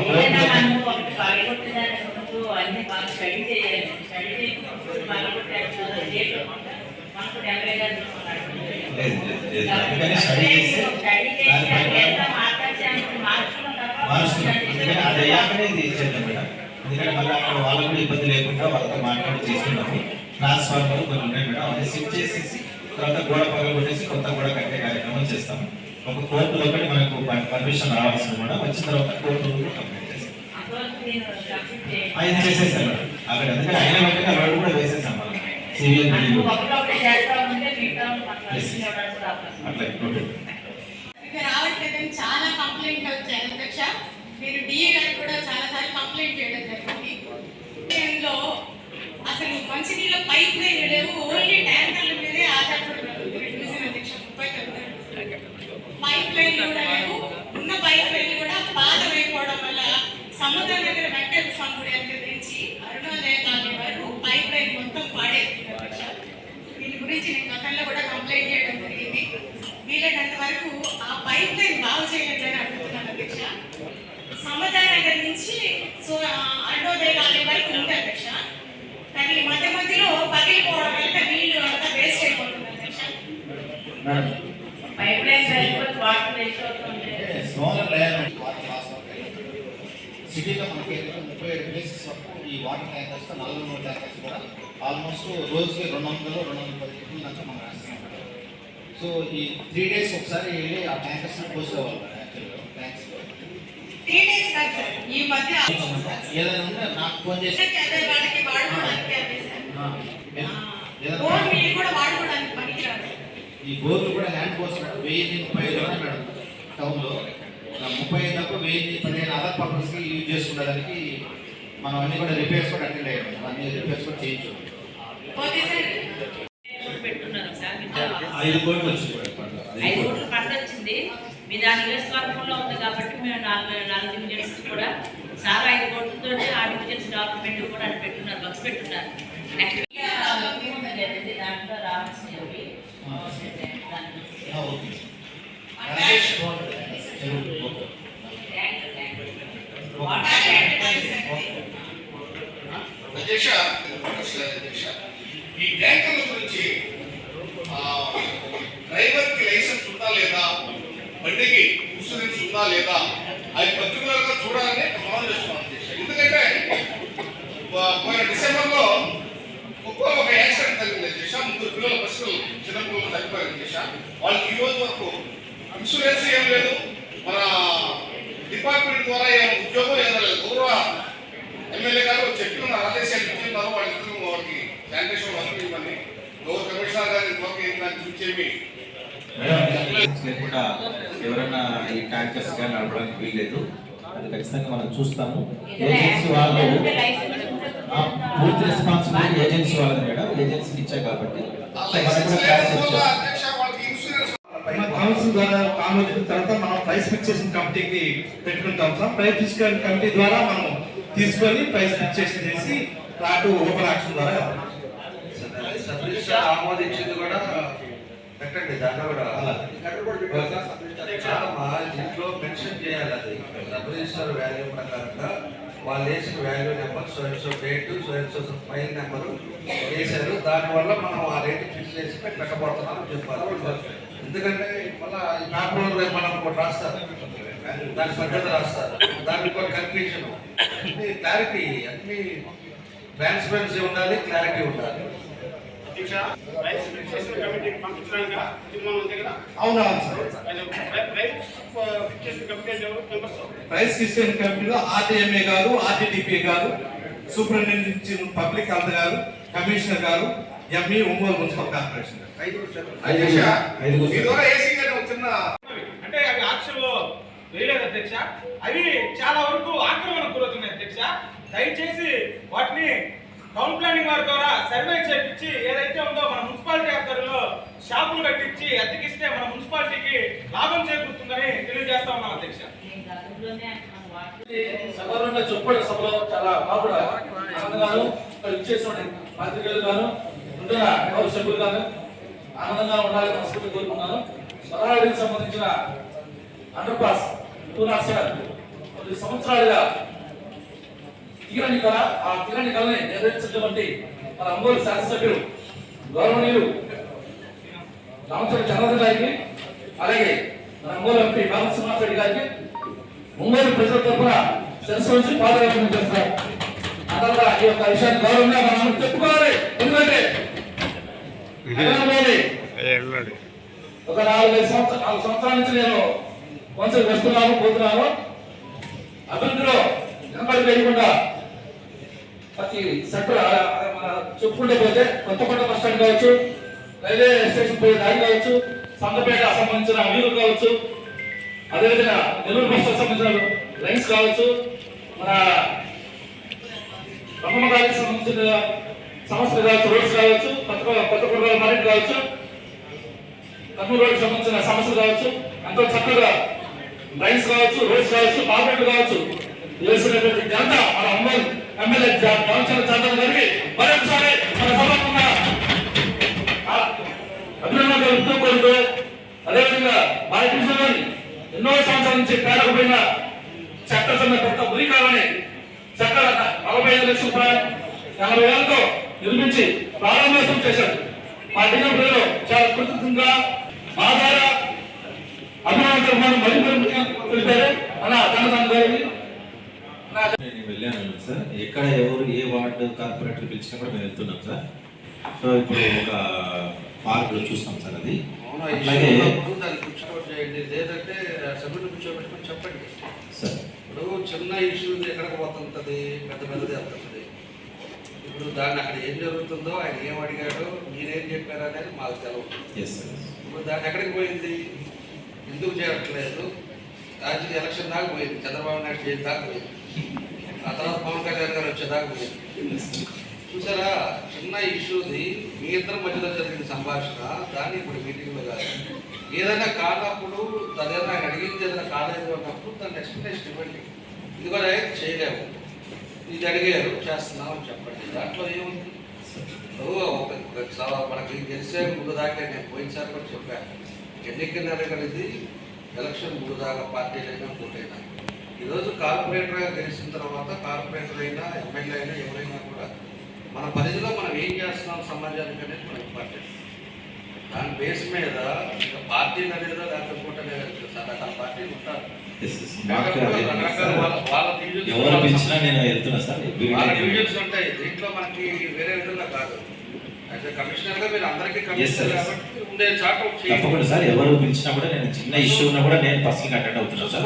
[SPEAKER 4] అందుకని స్టడీ చేసి మారుస్తున్నాం. ఎందుకంటే అది అయ్యాకనే ఇది చేద్దాం మేడం. ఎందుకంటే మళ్ళీ అక్కడ వాళ్ళకు కూడా ఇబ్బంది లేకుండా వాళ్ళతో మాట్లాడి చేస్తున్నాము. ట్రాన్స్ఫార్మర్ కొన్ని ఉన్నాయి మేడం, అది షిఫ్ట్ చేసేసి తర్వాత గోడ పగల కొట్టేసి కొత్త గోడ కట్టే కార్యక్రమం చేస్తాము. ఒక కోర్టులో ఒకటి మనకు పర్మిషన్ రావాల్సింది మేడం. వచ్చిన తర్వాత కోర్టు కంప్లీట్ చేస్తాం. ఆయన చేసేసాం మేడం అక్కడ. ఎందుకంటే ఆయన వెంటనే రోడ్డు కూడా వేసేసాం మనం సివిల్ అట్లా
[SPEAKER 10] రావట్లేదని చాలా కంప్లైంట్ వచ్చాయి అధ్యక్ష. నేను డిఏ గారికి కూడా చాలా సార్లు కంప్లైంట్ చేయడం జరిగింది. అసలు అసలు మంచినీళ్ళ పైప్ లైన్ లేవు, ఓన్లీ ట్యాంకర్ల మీదే ఆధారపడుతున్నారు. డివిజన్ అధ్యక్ష 39 పైప్ లైన్ కూడా లేవు. ఉన్న పైప్ లైన్ కూడా పాతమైపోవడం వల్ల సముద్రం దగ్గర వెంకటేశ్వర స్వామి గుడి నుంచి అరుణోదయ కాలనీ వరకు పైప్ లైన్ మొత్తం పాడైపోయింది అధ్యక్ష. దీని గురించి నేను గతంలో కూడా కంప్లైంట్ చేయడం జరిగింది. వీలైనంత వరకు ఆ పైప్ లైన్ బాగు చేయలేదని అడుగుతున్నాను అధ్యక్ష. సముద్రం దగ్గర నుంచి అరుణోదయ కాలనీ వరకు ఉంది అధ్యక్ష. కానీ మధ్య మధ్యలో పగిలిపోవడం వల్ల నీళ్లు అంతా వేస్ట్ అయిపోతుంది అధ్యక్ష. పైప్ లైన్ సరిపోతే వాటర్ వేస్ట్ అవుతుంది.
[SPEAKER 9] స్మాలర్ లేయర్ వాటర్ లాస్ అవుతాయి. సిటీలో మనకి 37 ప్లేసెస్ వరకు ఈ వాటర్ ట్యాంకర్స్ 43 ట్యాంకర్స్ కూడా ఆల్మోస్ట్ రోజుకి 200-210 లీటర్ల దాకా మనం రాస్తున్నాం. సో ఈ 3 days ఒకసారి వెళ్ళి ఆ ట్యాంకర్స్ పోసుకోవాలి. యాక్చువల్గా ట్యాంక్స్
[SPEAKER 10] 3 days కాదు సార్, ఈ మధ్య
[SPEAKER 9] ఏదైనా ఉంటే నాకు ఫోన్ చేసి
[SPEAKER 10] వాళ్ళకి వాడుకోవడానికి
[SPEAKER 9] ఏదైనా
[SPEAKER 10] బోర్ నీళ్ళు కూడా వాడుకోవడానికి పనికిరాదు.
[SPEAKER 9] ఈ బోర్లు కూడా ల్యాండ్ పోస్ట్ 1035 మేడం టౌన్లో 35 తప్ప 1015 అదర్ పర్పస్కి యూజ్ చేసుకునేదానికి మనం అన్ని కూడా రిపేర్స్ కూడా అటెండ్ అయ్యాము. అన్ని రిపేర్స్ కూడా చేయించు.
[SPEAKER 10] Okay sir.
[SPEAKER 11] పెట్టున్నారు సార్.
[SPEAKER 4] 5 కోట్లు వచ్చింది.
[SPEAKER 11] 5 కోట్లు ఫండ్ వచ్చింది. మీ దాని నియోజకవర్గంలో ఉంది కాబట్టి మేము 4 డివిజన్స్ కూడా సార్ 5 కోట్లతో ఆ డివిజన్స్ డాక్యుమెంట్ కూడా అని పెట్టున్నారు, బక్స్ పెట్టున్నారు. నెక్స్ట్ దాంట్లో రావాల్సినవి
[SPEAKER 7] అధ్యక్ష, ఈ ట్యాంకర్ల గురించి డ్రైవర్కి లైసెన్స్ ఉందా లేదా, బండికి ఇన్సూరెన్స్ ఉందా లేదా, అది పర్టికులర్ గా చూడాలని మనం చేస్తున్నాం అధ్యక్ష. ఎందుకంటే పోయిన డిసెంబర్లో ఒక యాక్సిడెంట్ జరిగింది అధ్యక్ష. 3 పిల్లల బస్సులు చిన్న పిల్లలు చనిపోయారు అధ్యక్ష. వాళ్ళకి ఈ రోజు వరకు ఇన్సూరెన్స్ ఏం లేదు, మన డిపార్ట్మెంట్ ద్వారా ఏం ఉద్యోగం ఏదో లేదు. గౌరవ ఎమ్మెల్యే గారు చెప్తున్నారు, ఆదేశాలు ఇస్తున్నారు, వాళ్ళిద్దరు వాళ్ళకి శానిటేషన్ వర్క్ ఇవ్వని. గౌరవ కమిషనర్ గారు ఇంతవరకు దాని గురించి ఏమి
[SPEAKER 4] లేకుండా ఎవరైనా ఈ ట్యాంకర్స్ గా నడపడానికి వీల్లేదు. అది ఖచ్చితంగా మనం చూస్తాము. ఏజెన్సీ వాళ్ళు పూర్తి రెస్పాన్సిబిలిటీ ఏజెన్సీ వాళ్ళది మేడం. ఏజెన్సీకి ఇచ్చాం కాబట్టి
[SPEAKER 12] కౌన్సిల్ ద్వారా ఆమోదించిన తర్వాత మనం ప్రైస్ ఫిక్సేషన్ కమిటీకి పెట్టుకుంటాం సార్. ప్రైస్ ఫిక్సేషన్ కమిటీ ద్వారా మనం తీసుకొని ప్రైస్ ఫిక్సేషన్ చేసి ప్లాట్ ఓపెన్ ఆక్షన్ ద్వారా
[SPEAKER 5] ఆమోదించింది కూడా పెట్టండి. దాంట్లో కూడా దీంట్లో మెన్షన్ చేయాలి. అది సబ్ రిజిస్టర్ వాల్యూ ప్రకారంగా వాళ్ళు వేసిన value number, so date, so file number వేశారు. దానివల్ల మనం ఆ రేటు ఫిక్స్ చేసి పెట్టకపోతున్నాం చెప్పాలి. ఎందుకంటే మళ్ళీ ఈ పేపర్లో రేపు మనం ఒకటి రాస్తారు, దాని పద్ధతి రాస్తారు, దానికి ఒక కన్ఫ్యూజన్. అన్ని క్లారిటీ, అన్ని ట్రాన్స్పరెన్సీ ఉండాలి, క్లారిటీ ఉండాలి.
[SPEAKER 3] ప్రైస్ ఫిక్సేషన్ కమిటీకి పంపించడానికి
[SPEAKER 12] అవునవును సార్. ప్రైస్ ఫిక్సేషన్ కమిటీలో ఆర్టీఎంఏ గారు, ఆర్టీడీపీ గారు, సూపరింటెండెంట్ పబ్లిక్ హెల్త్ గారు, కమిషనర్ గారు, ఎంఈ ఒంగోలు మున్సిపల్ కార్పొరేషన్ గారు.
[SPEAKER 3] అంటే అవి ఆక్షన్ లో వేయలేదు అధ్యక్ష. అవి చాలా వరకు ఆక్రమణకు గురవుతున్నాయి అధ్యక్ష. దయచేసి వాటిని టౌన్ ప్లానింగ్ వారి ద్వారా సర్వే చేయించి ఏదైతే ఉందో మన మున్సిపాలిటీ ఆధ్వర్యంలో షాపులు కట్టించి అద్దెకిస్తే మన మున్సిపాలిటీకి లాభం చేకూరుతుందని తెలియజేస్తా ఉన్నాం అధ్యక్ష.
[SPEAKER 8] సభలో చెప్పడం సభలో చాలా బాగుండా ఆనందంగాను ఇచ్చేసిన పాత్రికేయులు గాను ఉంటున్న గౌరవ సభ్యులు గాను ఆనందంగా ఉండాలని మనస్ఫూర్తి కోరుకున్నాను. సభాడికి సంబంధించిన అండర్ పాస్ 207 10 సంవత్సరాలుగా తీరని కళ, ఆ తీరని కళని నెరవేర్చినటువంటి మన ఒంగోలు శాసనసభ్యులు గౌరవనీయులు రామచంద్ర జనార్దన్ గారికి, అలాగే మన ఒంగోలు ఎంపీ బాలకృష్ణ రెడ్డి గారికి ఒంగోలు ప్రజల తరఫున శిరస్సు పాదయాత్ర చేస్తారు. అందువల్ల ఈ యొక్క విషయాన్ని గౌరవంగా మనం చెప్పుకోవాలి. ఎందుకంటే ఒక 4 సంవత్సరాల నుంచి నేను కొంచెం వస్తున్నాను పోతున్నాను. అభివృద్ధిలో వెనకడుగు వేయకుండా ప్రతి సెక్టర్ మన చెప్పుకుంటూ పోతే కొత్తపేట బస్ స్టాండ్ కావచ్చు, రైల్వే స్టేషన్ పోయే దారి కావచ్చు, సంగపేట సంబంధించిన వీలు కావచ్చు, అదేవిధంగా నెల్లూరు బస్ స్టాండ్ సంబంధించిన లైన్స్ కావచ్చు, మన బ్రహ్మ గారికి సంబంధించిన సమస్యలు కావచ్చు, రోడ్స్ కావచ్చు, కొత్త కుర్రాల మరెంట్ కావచ్చు, కర్నూలు రోడ్కి సంబంధించిన సమస్యలు కావచ్చు, ఎంతో చక్కగా డ్రైన్స్ కావచ్చు, రోడ్స్ కావచ్చు, పాపరేట్లు కావచ్చు చేసినటువంటి జనత మన అమ్మాయి ఎమ్మెల్యే దామచర్ల చంద్రబాబు గారికి మరొకసారి మన సభకుండా అభినందనలు తెలుపుతూ, అదేవిధంగా మన డివిజన్లోని ఎన్నో సంవత్సరాల నుంచి పేరకపోయిన చక్కసన్న కొత్త ఉరికాలని చక్కగా 45 లక్షల రూపాయలు 40 వేలతో నిర్మించి ప్రారంభోత్సవం చేశారు. మా డివిజన్ ప్రజలు చాలా కృతజ్ఞంగా మా ద్వారా అభినందనలు మనం మరింత తెలిపారు అలా ధనదాన గారికి.
[SPEAKER 4] నేను వెళ్ళాను సార్, ఎక్కడ ఎవరు ఏ వార్డు కార్పొరేటర్ పిలిచినా కూడా మేము వెళ్తున్నాం సార్. సో ఇప్పుడు ఒక పార్క్లో చూస్తాం సార్. అది అలాగే
[SPEAKER 5] దాన్ని కూర్చోబెట్టి చేయండి, లేదంటే సభ్యులు కూర్చోబెట్టుకుని చెప్పండి
[SPEAKER 4] సార్.
[SPEAKER 5] ఇప్పుడు చిన్న ఇష్యూ ఎక్కడికి పోతుంటుంది, పెద్ద పెద్దది వెళ్తుంది. ఇప్పుడు దాన్ని అక్కడ ఏం జరుగుతుందో ఆయన ఏం అడిగాడో మీరేం చెప్పారు అనేది మాకు తెలియదు. ఇప్పుడు దాన్ని ఎక్కడికి పోయింది, ఎందుకు చేయట్లేదు, రాజకీయ ఎలక్షన్ దాకా పోయింది, చంద్రబాబు నాయుడు చేతి దాకా పోయింది, ఆ తర్వాత పవన్ కళ్యాణ్ గారు వచ్చేదాకా పోయింది. చూసారా, చిన్న ఇష్యూది మీ ఇద్దరి మధ్యలో జరిగిన సంభాషణ, దాన్ని ఇప్పుడు మీటింగ్లో కాదు. ఏదైనా కానప్పుడు అదేదైనా ఆయన అడిగింది ఏదైనా కాలేదు అన్నప్పుడు దాన్ని ఎక్స్ప్లెనేషన్ ఇవ్వండి. ఇది కూడా చేయలేము, ఇది అడిగారు చేస్తున్నాం అని చెప్పండి. దాంట్లో ఏముంది? మనకి గెలిచే ముందు దాకా నేను పోయినసారి కూడా చెప్పాను, ఎన్నికల ఇది ఎలక్షన్ ముందు దాకా పార్టీలైనా పోటైనా. ఈరోజు కార్పొరేటర్గా గెలిచిన తర్వాత కార్పొరేటర్ అయినా ఎమ్మెల్యే అయినా ఎవరైనా కూడా మన పరిధిలో మనం ఏం చేస్తున్నాం సమాజానికి అనేది మన ఇంపార్టెంట్. దాని బేస్ మీద పార్టీలు అనేది లేకపోతే రకరకాల పార్టీలు ఉంటారు. వాళ్ళ డివిజన్స్ ఉంటాయి. దీంట్లో మనకి వేరే విధంగా కాదు. అయితే కమిషనర్ గా మీరు అందరికీ కమిషనర్ కాబట్టి ఉండే చాట
[SPEAKER 4] తప్పకుండా సార్. ఎవరు పిలిచినా కూడా నేను చిన్న ఇష్యూ ఉన్నా కూడా నేను పర్సనల్ అటెండ్ అవుతున్నాను సార్.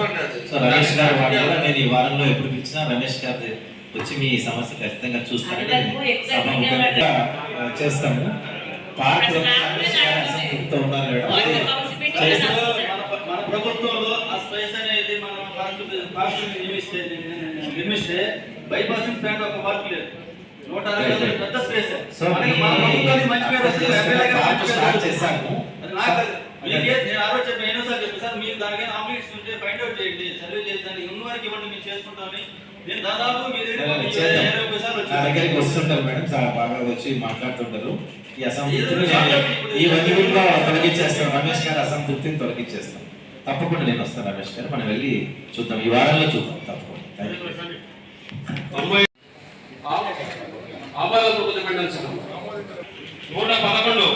[SPEAKER 4] సో రమేష్ గారు వాళ్ళు కూడా నేను ఈ వారంలో ఎప్పుడు పిలిచినా రమేష్ గారు వచ్చి మీ సమస్య ఖచ్చితంగా చూస్తారని చేస్తాము. పార్క్ ఉన్నారు.
[SPEAKER 8] మన ప్రభుత్వంలో ఆ స్పేస్ అనేది మనం నిర్మిస్తే బైపాసింగ్ ప్లాంట్ ఒక పార్క్ లేదు. 160 పెద్ద స్పేస్. నేను ఆలోచన ఎన్నోసార్లు చెప్పాను సార్, మీరు దానికైనా ఆబ్లిగేషన్ ఉంటే ఫైండ్ అవుట్ చేయండి, సర్వే చేసి దాన్ని ఉన్న వరకు ఇవ్వండి, మేము చేసుకుంటామని. నేను దాదాపు మీ
[SPEAKER 4] దగ్గరికి వస్తుంటారు మేడం, చాలా బాగా వచ్చి మాట్లాడుతుంటారు. ఈ అసంతృప్తిని ఈ వదిలిలో తొలగించేస్తాం. రమేష్ గారు అసంతృప్తిని తొలగించేస్తాం. తప్పకుండా నేను వస్తాను రమేష్ గారు, మనం వెళ్ళి చూద్దాం, ఈ వారంలో చూద్దాం తప్పకుండా.
[SPEAKER 8] ఆంబాలపూర్ డిపెండెన్స్ 111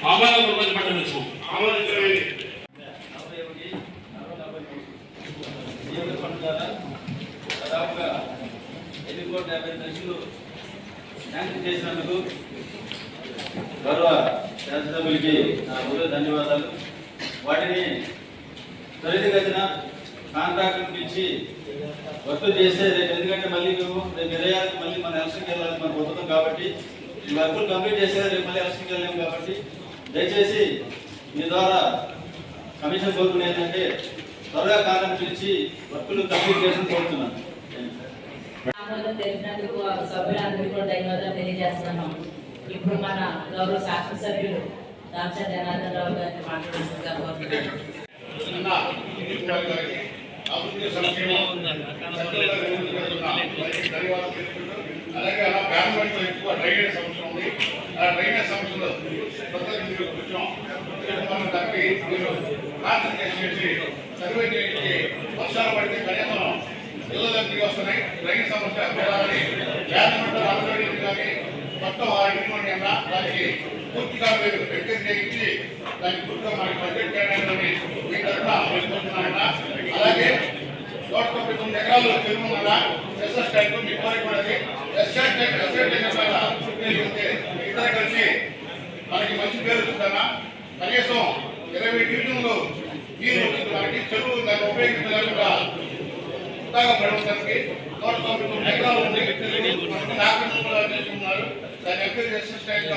[SPEAKER 8] ఆంబాలపూర్ డిపెండెన్స్ దాదాపుగా 8,50 లక్షలు శాంక్షన్ చేసినందుకు గౌరవ శాసనసభ్యులకి నా ధన్యవాదాలు. వాటిని త్వరితగతిన కాంట్రాక్ట్ ఇచ్చి వర్క్ చేస్తే రేపు, ఎందుకంటే మళ్ళీ మేము రేపు 26 మళ్ళీ మన ఎలక్షన్కి వెళ్ళాలి, మన ప్రభుత్వం కాబట్టి ఈ వర్కులు కంప్లీట్ చేస్తే రేపు మళ్ళీ ఎలక్షన్కి వెళ్ళాము. కాబట్టి దయచేసి మీ ద్వారా కమిషన్ కోరుకునేది ఏంటంటే త్వరగా కాంట్రాక్ట్ ఇచ్చి వర్కులు కంప్లీట్ చేసి కోరుతున్నాను.
[SPEAKER 11] తెలిసినందుకు సభ్యులందరికీ కూడా ధన్యవాదాలు తెలియజేస్తున్నాం. ఇప్పుడు మన గౌరవ శాసనసభ్యులు దామచర్ల జనార్దన్ రావు గారిని మాట్లాడుతుందిగా కోరుతున్నాను.
[SPEAKER 6] అలాగే అలా గవర్నమెంట్ ఎక్కువ డ్రైనేజ్ సమస్య ఉంది. ఆ డ్రైనేజ్ సమస్యలో కొంచెం మనం తప్పి మీరు కాన్సన్ట్రేట్ చేసి సర్వే చేయించి వర్షాలు పడితే కనీసం ఇళ్ళ దగ్గరికి వస్తున్నాయి. డ్రైనేజ్ సమస్య పోవాలని గవర్నమెంట్ ఆంధ్రప్రదేశ్ కానీ మొత్తం ఆ ఇంటి అన్నా దానికి పూర్తిగా మీరు వెంకట్ చేయించి దానికి పూర్తిగా మనకి బడ్జెట్ కేటాయించాలని మీ తరఫున కోరుతున్నామన్నా. అలాగే 199 ఎకరాలు చెరువు వల్ల ఎస్ఎస్ ట్యాంక్ మీకు వరకు కూడా ఎస్ఎస్ ట్యాంక్ ఇద్దరు కలిసి మనకి మంచి పేరు వస్తుందన్నా. కనీసం 20 డివిజన్లు నీరు మనకి చెరువు దాన్ని ఉపయోగించలేకుండా ఉపయోగపడడానికి 199 ఎకరాలు ఉంది. చేసుకున్నారు. దాన్ని MP SS tank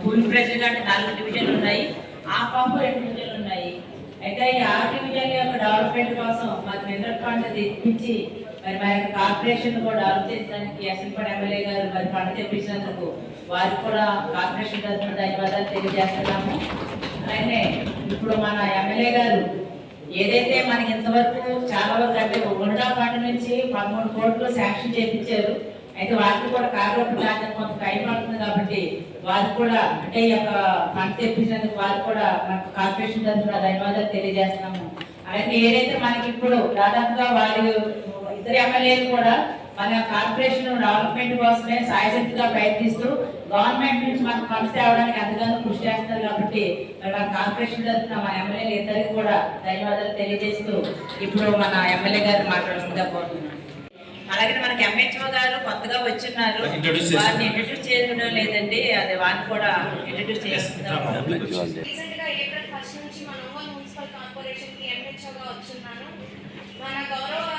[SPEAKER 11] full president 4 డివిజన్లు ఉన్నాయి, ఆ పాపు 2 డివిజన్లు ఉన్నాయి. అయితే ఈ ఆర్ డివిజన్ యొక్క డెవలప్మెంట్ కోసం మాకు మినరల్ ఫండ్ తెప్పించి మరి మా యొక్క కార్పొరేషన్ కూడా డెవలప్ చేసడానికి అసలు ఎమ్మెల్యే గారు మరి ఫండ్ తెప్పించినందుకు వారికి కూడా కార్పొరేషన్ తరఫున ధన్యవాదాలు తెలియజేస్తున్నాము. అలాగే ఇప్పుడు మన ఎమ్మెల్యే గారు ఏదైతే మనకి ఇంతవరకు చాలా వరకు అంటే వృధా ఫండ్ నుంచి 13 కోట్లు శాంక్షన్ చేయించారు. అయితే వారికి కూడా కార్యక్రమం దానికి కొంత టైం పడుతుంది కాబట్టి వారికి కూడా అంటే ఈ యొక్క ఫండ్ తెప్పించినందుకు వారికి కూడా మనకు కార్పొరేషన్ తరఫున ధన్యవాదాలు తెలియజేస్తున్నాము. అలాగే ఏదైతే మనకి ఇప్పుడు దాదాపుగా వారి ఇద్దరు ఎమ్మెల్యేలు కూడా మన కార్పొరేషన్ డెవలప్మెంట్ కోసమే సాయశక్తిగా ప్రయత్నిస్తూ గవర్నమెంట్ నుంచి మనకు ఫండ్స్ తేవడానికి ఎంతగానో కృషి చేస్తారు కాబట్టి మన కార్పొరేషన్ తరఫున మన ఎమ్మెల్యేలు ఇద్దరికి కూడా ధన్యవాదాలు తెలియజేస్తూ ఇప్పుడు మన ఎమ్మెల్యే గారు మాట్లాడుతుందా కోరుతున్నాను. అలాగే మనకి ఎంహెచ్ఓ గారు కొత్తగా వచ్చిన్నారు, వారిని ఇంట్రడ్యూస్ చేయడం లేదండి, అది వారిని కూడా ఇంట్రడ్యూస్ చేస్తున్నాము.
[SPEAKER 13] రీసెంట్ గా ఏప్రిల్ 1 నుంచి మన ఒంగోలు మున్సిపల్ కార్పొరేషన్ కి ఎంహెచ్ఓగా వచ్చున్నాను. మన గౌరవ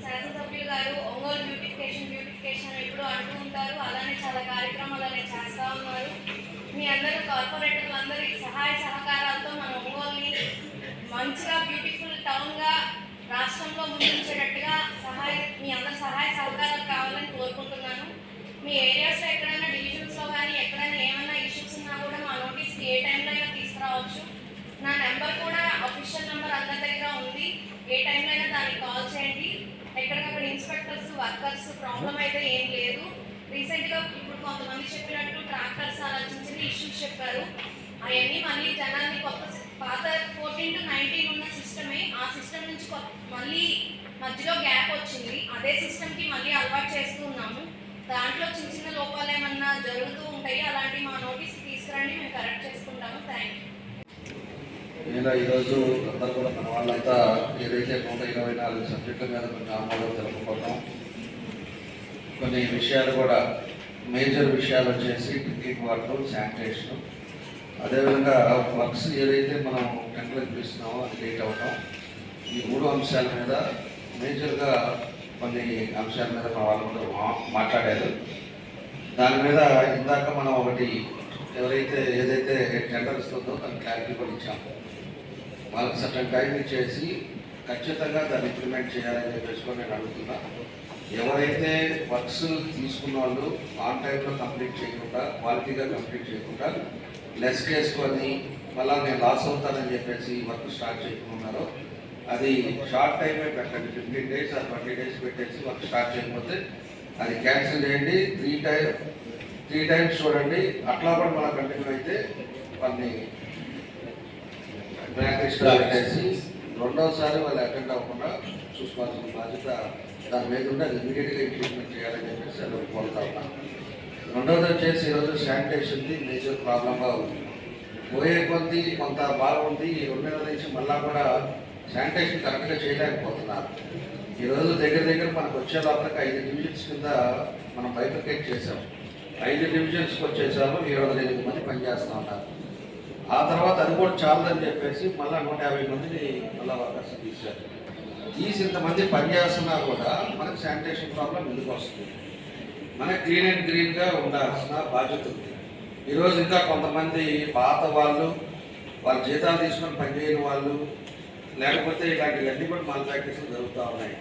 [SPEAKER 13] శాసనసభ్యులు గారు ఒంగోలు బ్యూటిఫికేషన్ ఎప్పుడు అంటూ ఉంటారు. అలానే చాలా కార్యక్రమాలు అనేవి చేస్తూ ఉన్నారు. మీ అందరూ కార్పొరేటర్లు అందరి సహాయ సహకారాలతో మన ఒంగోలుని మంచిగా బ్యూటిఫుల్ టౌన్ గా రాష్ట్రంలో ముందుంచేటట్టుగా మీ అందరి సహాయ సహకారాలు కావాలని కోరుకుంటున్నాను. మీ ఏరియాస్లో ఎక్కడైనా డివిజన్స్లో కానీ ఎక్కడైనా ఏమైనా ఇష్యూస్ ఉన్నా కూడా మా నోటీస్కి ఏ టైంలో అయినా తీసుకురావచ్చు. నా నెంబర్ కూడా అఫీషియల్ నెంబర్ అందరి దగ్గర ఉంది. ఏ టైంలో అయినా దానికి కాల్ చేయండి. ఎక్కడికక్కడ ఇన్స్పెక్టర్స్ వర్కర్స్ ప్రాబ్లం అయితే ఏం లేదు. రీసెంట్గా ఇప్పుడు కొంతమంది చెప్పినట్టు ట్రాక్టర్స్ అలా చిన్న చిన్న ఇష్యూస్ చెప్పారు. అవన్నీ మళ్ళీ జనాన్ని పాత 14 to 19 ఉన్న సిస్టమే, ఆ సిస్టమ్ నుంచి మళ్ళీ మధ్యలో గ్యాప్ వచ్చింది. అదే సిస్టమ్కి మళ్ళీ అలవాటు చేస్తూ ఉన్నాము. దాంట్లో చిన్న చిన్న లోపాలు ఏమన్నా జరుగుతూ ఉంటాయి. అలాంటి మా నోటీస్ తీసుకురండి, మేము కరెక్ట్ చేసుకుంటాము. Thank you.
[SPEAKER 5] ఇలా ఈరోజు అందరూ కూడా మన వాళ్ళంతా ఏదైతే 124 సబ్జెక్టుల మీద కొంచెం ఆమోదం తెలుపుకుంటాం. కొన్ని విషయాలు కూడా మేజర్ విషయాలు వచ్చేసి డ్రింకింగ్ వాటర్, శానిటేషన్, అదేవిధంగా వర్క్స్ ఏదైతే మనం టెండర్లు పిలుస్తున్నామో అది లేట్ అవటం, ఈ 3 అంశాల మీద మేజర్గా కొన్ని అంశాల మీద మా వాళ్ళు కూడా మాట్లాడారు. దాని మీద ఇందాక మనం ఒకటి ఎవరైతే ఏదైతే టెండర్ ఇస్తుందో దాన్ని క్లారిటీ కూడా ఇచ్చాము. వాళ్ళకి సర్టన్ టైం ఇచ్చేసి ఖచ్చితంగా దాన్ని ఇంప్లిమెంట్ చేయాలని చెప్పేసి నేను అడుగుతున్నా. ఎవరైతే వర్క్స్ తీసుకున్న వాళ్ళు ఆన్ టైంలో కంప్లీట్ చేయకుండా, క్వాలిటీగా కంప్లీట్ చేయకుండా లెస్ చేసుకొని మళ్ళీ నేను లాస్ అవుతానని చెప్పేసి వర్క్ స్టార్ట్ చేయకున్నారో అది షార్ట్ టైమే పెట్టండి. 15 days or 20 days పెట్టేసి వర్క్ స్టార్ట్ చేయకపోతే అది క్యాన్సిల్ చేయండి. 3 times చూడండి. అట్లా కూడా మన కంటిన్యూ అయితే వాళ్ళని బ్లాక్ లిస్ట్లో పెట్టేసి రెండోసారి వాళ్ళు అటెండ్ అవ్వకుండా చూసుకోవాల్సిన బాధ్యత దాని మీద ఉండి అది ఇమీడియట్గా ఇంప్లిమెంట్ చేయాలని చెప్పేసి అది కోరుతా ఉన్నాను. రెండవది వచ్చేసి ఈరోజు శానిటేషన్ది మేజర్ ప్రాబ్లంగా ఉంది. పోయే కొద్ది కొంత బాగుంది. ఈ 2 నెలల నుంచి మళ్ళా కూడా శానిటేషన్ కరెక్ట్గా చేయలేకపోతున్నారు. ఈరోజు దగ్గర మనకు వచ్చే లోపలికి 5 డివిజన్స్ కింద మనం బైఫర్కేట్ చేసాం. 5 డివిజన్స్కి వచ్చేసాము. 708 మంది పనిచేస్తూ ఉన్నారు. ఆ తర్వాత అది కూడా చాలదని చెప్పేసి మళ్ళీ 150 మందిని మళ్ళీ వర్కర్స్ తీశారు. తీసి ఇంతమంది పనిచేస్తున్నా కూడా మనకు శానిటేషన్ ప్రాబ్లం ఎందుకు వస్తుంది? మనకి క్లీన్ అండ్ గ్రీన్గా ఉండాల్సిన బాధ్యత ఉంది. ఈరోజు ఇంకా కొంతమంది పాత వాళ్ళు జీతాలు తీసుకొని పనిచేయని వాళ్ళు, లేకపోతే ఇలాంటివన్నీ కూడా మన ప్రాక్టీసులు జరుగుతూ ఉన్నాయి.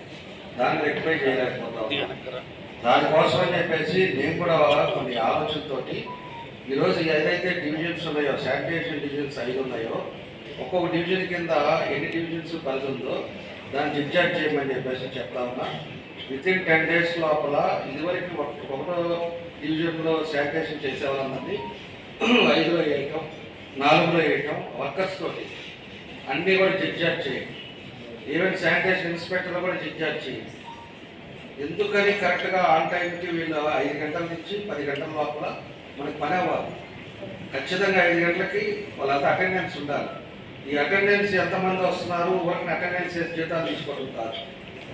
[SPEAKER 5] దాన్ని రెక్టిఫై చేయలేకపోతా ఉన్నాం. దానికోసం అని చెప్పేసి నేను కూడా కొన్ని ఆలోచనతోటి ఈరోజు ఏదైతే డివిజన్స్ ఉన్నాయో, శానిటేషన్ డివిజన్స్ 5 ఉన్నాయో, ఒక్కొక్క డివిజన్ కింద ఎన్ని డివిజన్స్ పరిధి ఉందో దాన్ని డిశ్చార్జ్ చేయమని చెప్పేసి చెప్తా ఉన్నా. వితిన్ 10 days లోపల ఇదివరకు 1వ డివిజన్లో శానిటేషన్ చేసేవాళ్ళందరినీ 5లో వేయటం, 4లో వేయటం, వర్కర్స్ తోటి అన్నీ కూడా డిశ్చార్జ్ చేయండి. ఈవెన్ శానిటేషన్ ఇన్స్పెక్టర్లు కూడా డిశ్చార్జ్ చేయండి. ఎందుకని కరెక్ట్గా ఆన్ టైంకి వీళ్ళు 5 గంటల నుంచి 10 గంటల లోపల మనకి పని అవ్వాలి. ఖచ్చితంగా 5 గంటలకి వాళ్ళంతా అటెండెన్స్ ఉండాలి. ఈ అటెండెన్స్ ఎంతమంది వస్తున్నారు, ఒకరిని అటెండెన్స్ చేసి జీతాలు తీసుకుంటారు.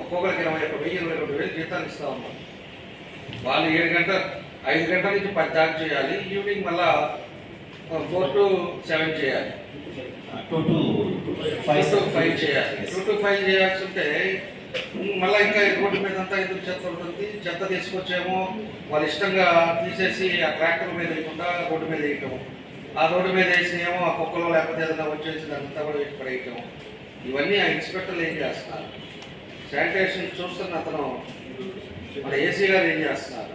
[SPEAKER 5] ఒక్కొక్కరికి 21,000, 22,000 జీతాలు ఇస్తూ ఉన్నాం. వాళ్ళు 5 గంటల నుంచి 10 దాకా చేయాలి. ఈవినింగ్ మళ్ళా 4 to 7 చేయాలి.
[SPEAKER 4] 2 to 5
[SPEAKER 5] చేయాలి. 2 to 5 చేయాల్సి ఉంటే మళ్ళీ ఇంకా రోడ్డు మీద అంతా ఎందుకు చెత్త ఉంటుంది. చెత్త తీసుకొచ్చేమో వాళ్ళు ఇష్టంగా తీసేసి ఆ ట్రాక్టర్ మీద వేయకుండా రోడ్డు మీద వేయటం, ఆ రోడ్డు మీద వేసినేమో ఆ కుక్కలో లేకపోతే ఏదైనా వచ్చేసి అంతా కూడా వేసి పడేయటం, ఇవన్నీ ఆ ఇన్స్పెక్టర్లు ఏం చేస్తున్నారు? శానిటేషన్ చూస్తున్న అతను మన ఏసీ గారు ఏం చేస్తున్నారు?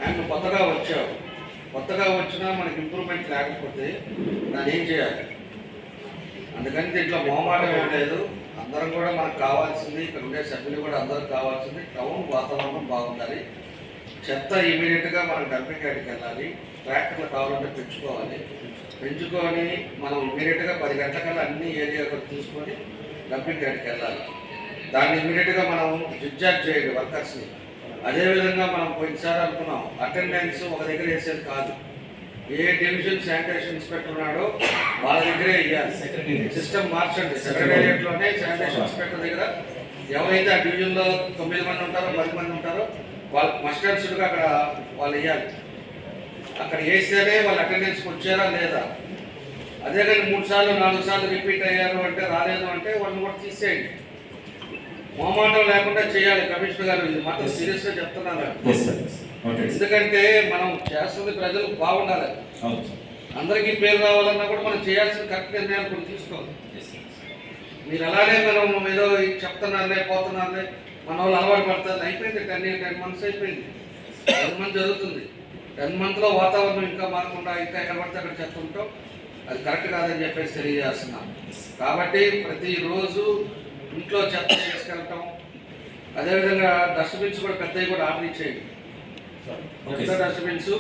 [SPEAKER 5] ఆయన కొత్తగా వచ్చావు, కొత్తగా వచ్చినా మనకి ఇంప్రూవ్మెంట్ లేకపోతే దాన్ని ఏం చేయాలి? అందుకని దీంట్లో మొహమాటం ఏం లేదు. అందరం కూడా మనకు కావాల్సింది, ఇక్కడ ఉండే సభ్యులు కూడా అందరం కావాల్సింది టౌన్ వాతావరణం బాగుండాలి. చెత్త ఇమీడియట్గా మనం డంపింగ్ యార్డ్కి వెళ్ళాలి. ట్రాక్టర్లు కావాలంటే పెంచుకొని మనం ఇమీడియట్గా 10 గంటలకల్లా అన్ని ఏరియాలో తీసుకొని డంపింగ్ యార్డ్కి వెళ్ళాలి. దాన్ని ఇమీడియట్గా మనం డిశ్చార్జ్ చేయాలి వర్కర్స్ని. అదేవిధంగా మనం పోయినసారి అనుకున్నాం అటెండెన్స్ ఒక దగ్గర వేసేది కాదు. ఏ డివిజన్ శానిటేషన్ ఇన్స్పెక్టర్ ఉన్నాడో వాళ్ళ దగ్గరే వేయాలి. సిస్టమ్ మార్చండి. సెక్రటేరియట్లోనే శానిటేషన్ ఇన్స్పెక్టర్ దగ్గర ఎవరైతే ఆ డివిజన్లో 9 మంది ఉంటారో 10 మంది ఉంటారో వాళ్ళు మస్టర్స్డ్గా అక్కడ వాళ్ళు వేయాలి. అక్కడ వేస్తేనే వాళ్ళు అటెండెన్స్కి వచ్చారా లేదా. అదే కానీ 3 సార్లు 4 సార్లు రిపీట్ అయ్యారు అంటే రాలేదు అంటే వాళ్ళని కూడా తీసేయండి. మొహమాటం లేకుండా చేయాలి. కమిషనర్ గారు ఇది మాత్రం సీరియస్గా చెప్తున్నాను. ఎందుకంటే మనం చేస్తుంది ప్రజలు బాగుండాలి. అందరికీ పేరు రావాలన్నా కూడా మనం చేయాల్సిన కరెక్ట్ నిర్ణయాలు కొన్ని తీసుకోవాలి. మీరు అలానే మనం ఏదో చెప్తున్నారులే పోతున్నారులే మన వాళ్ళు అలవాటు పడుతుంది. అయిపోయింది 10 months అయిపోయింది. 10 months జరుగుతుంది. 10 monthsలో వాతావరణం ఇంకా మారకుండా ఇంకా ఎక్కడ పడితే అక్కడ చెప్తుంటాం. అది కరెక్ట్ కాదని చెప్పేసి తెలియజేస్తున్నాం. కాబట్టి ప్రతిరోజు ఇంట్లో చెత్త తీసుకెళ్ళటం, అదేవిధంగా డస్ట్బిన్స్ కూడా పెద్దవి కూడా ఆర్డర్ ఇచ్చేయండి. పెద్ద డస్ట్బిన్స్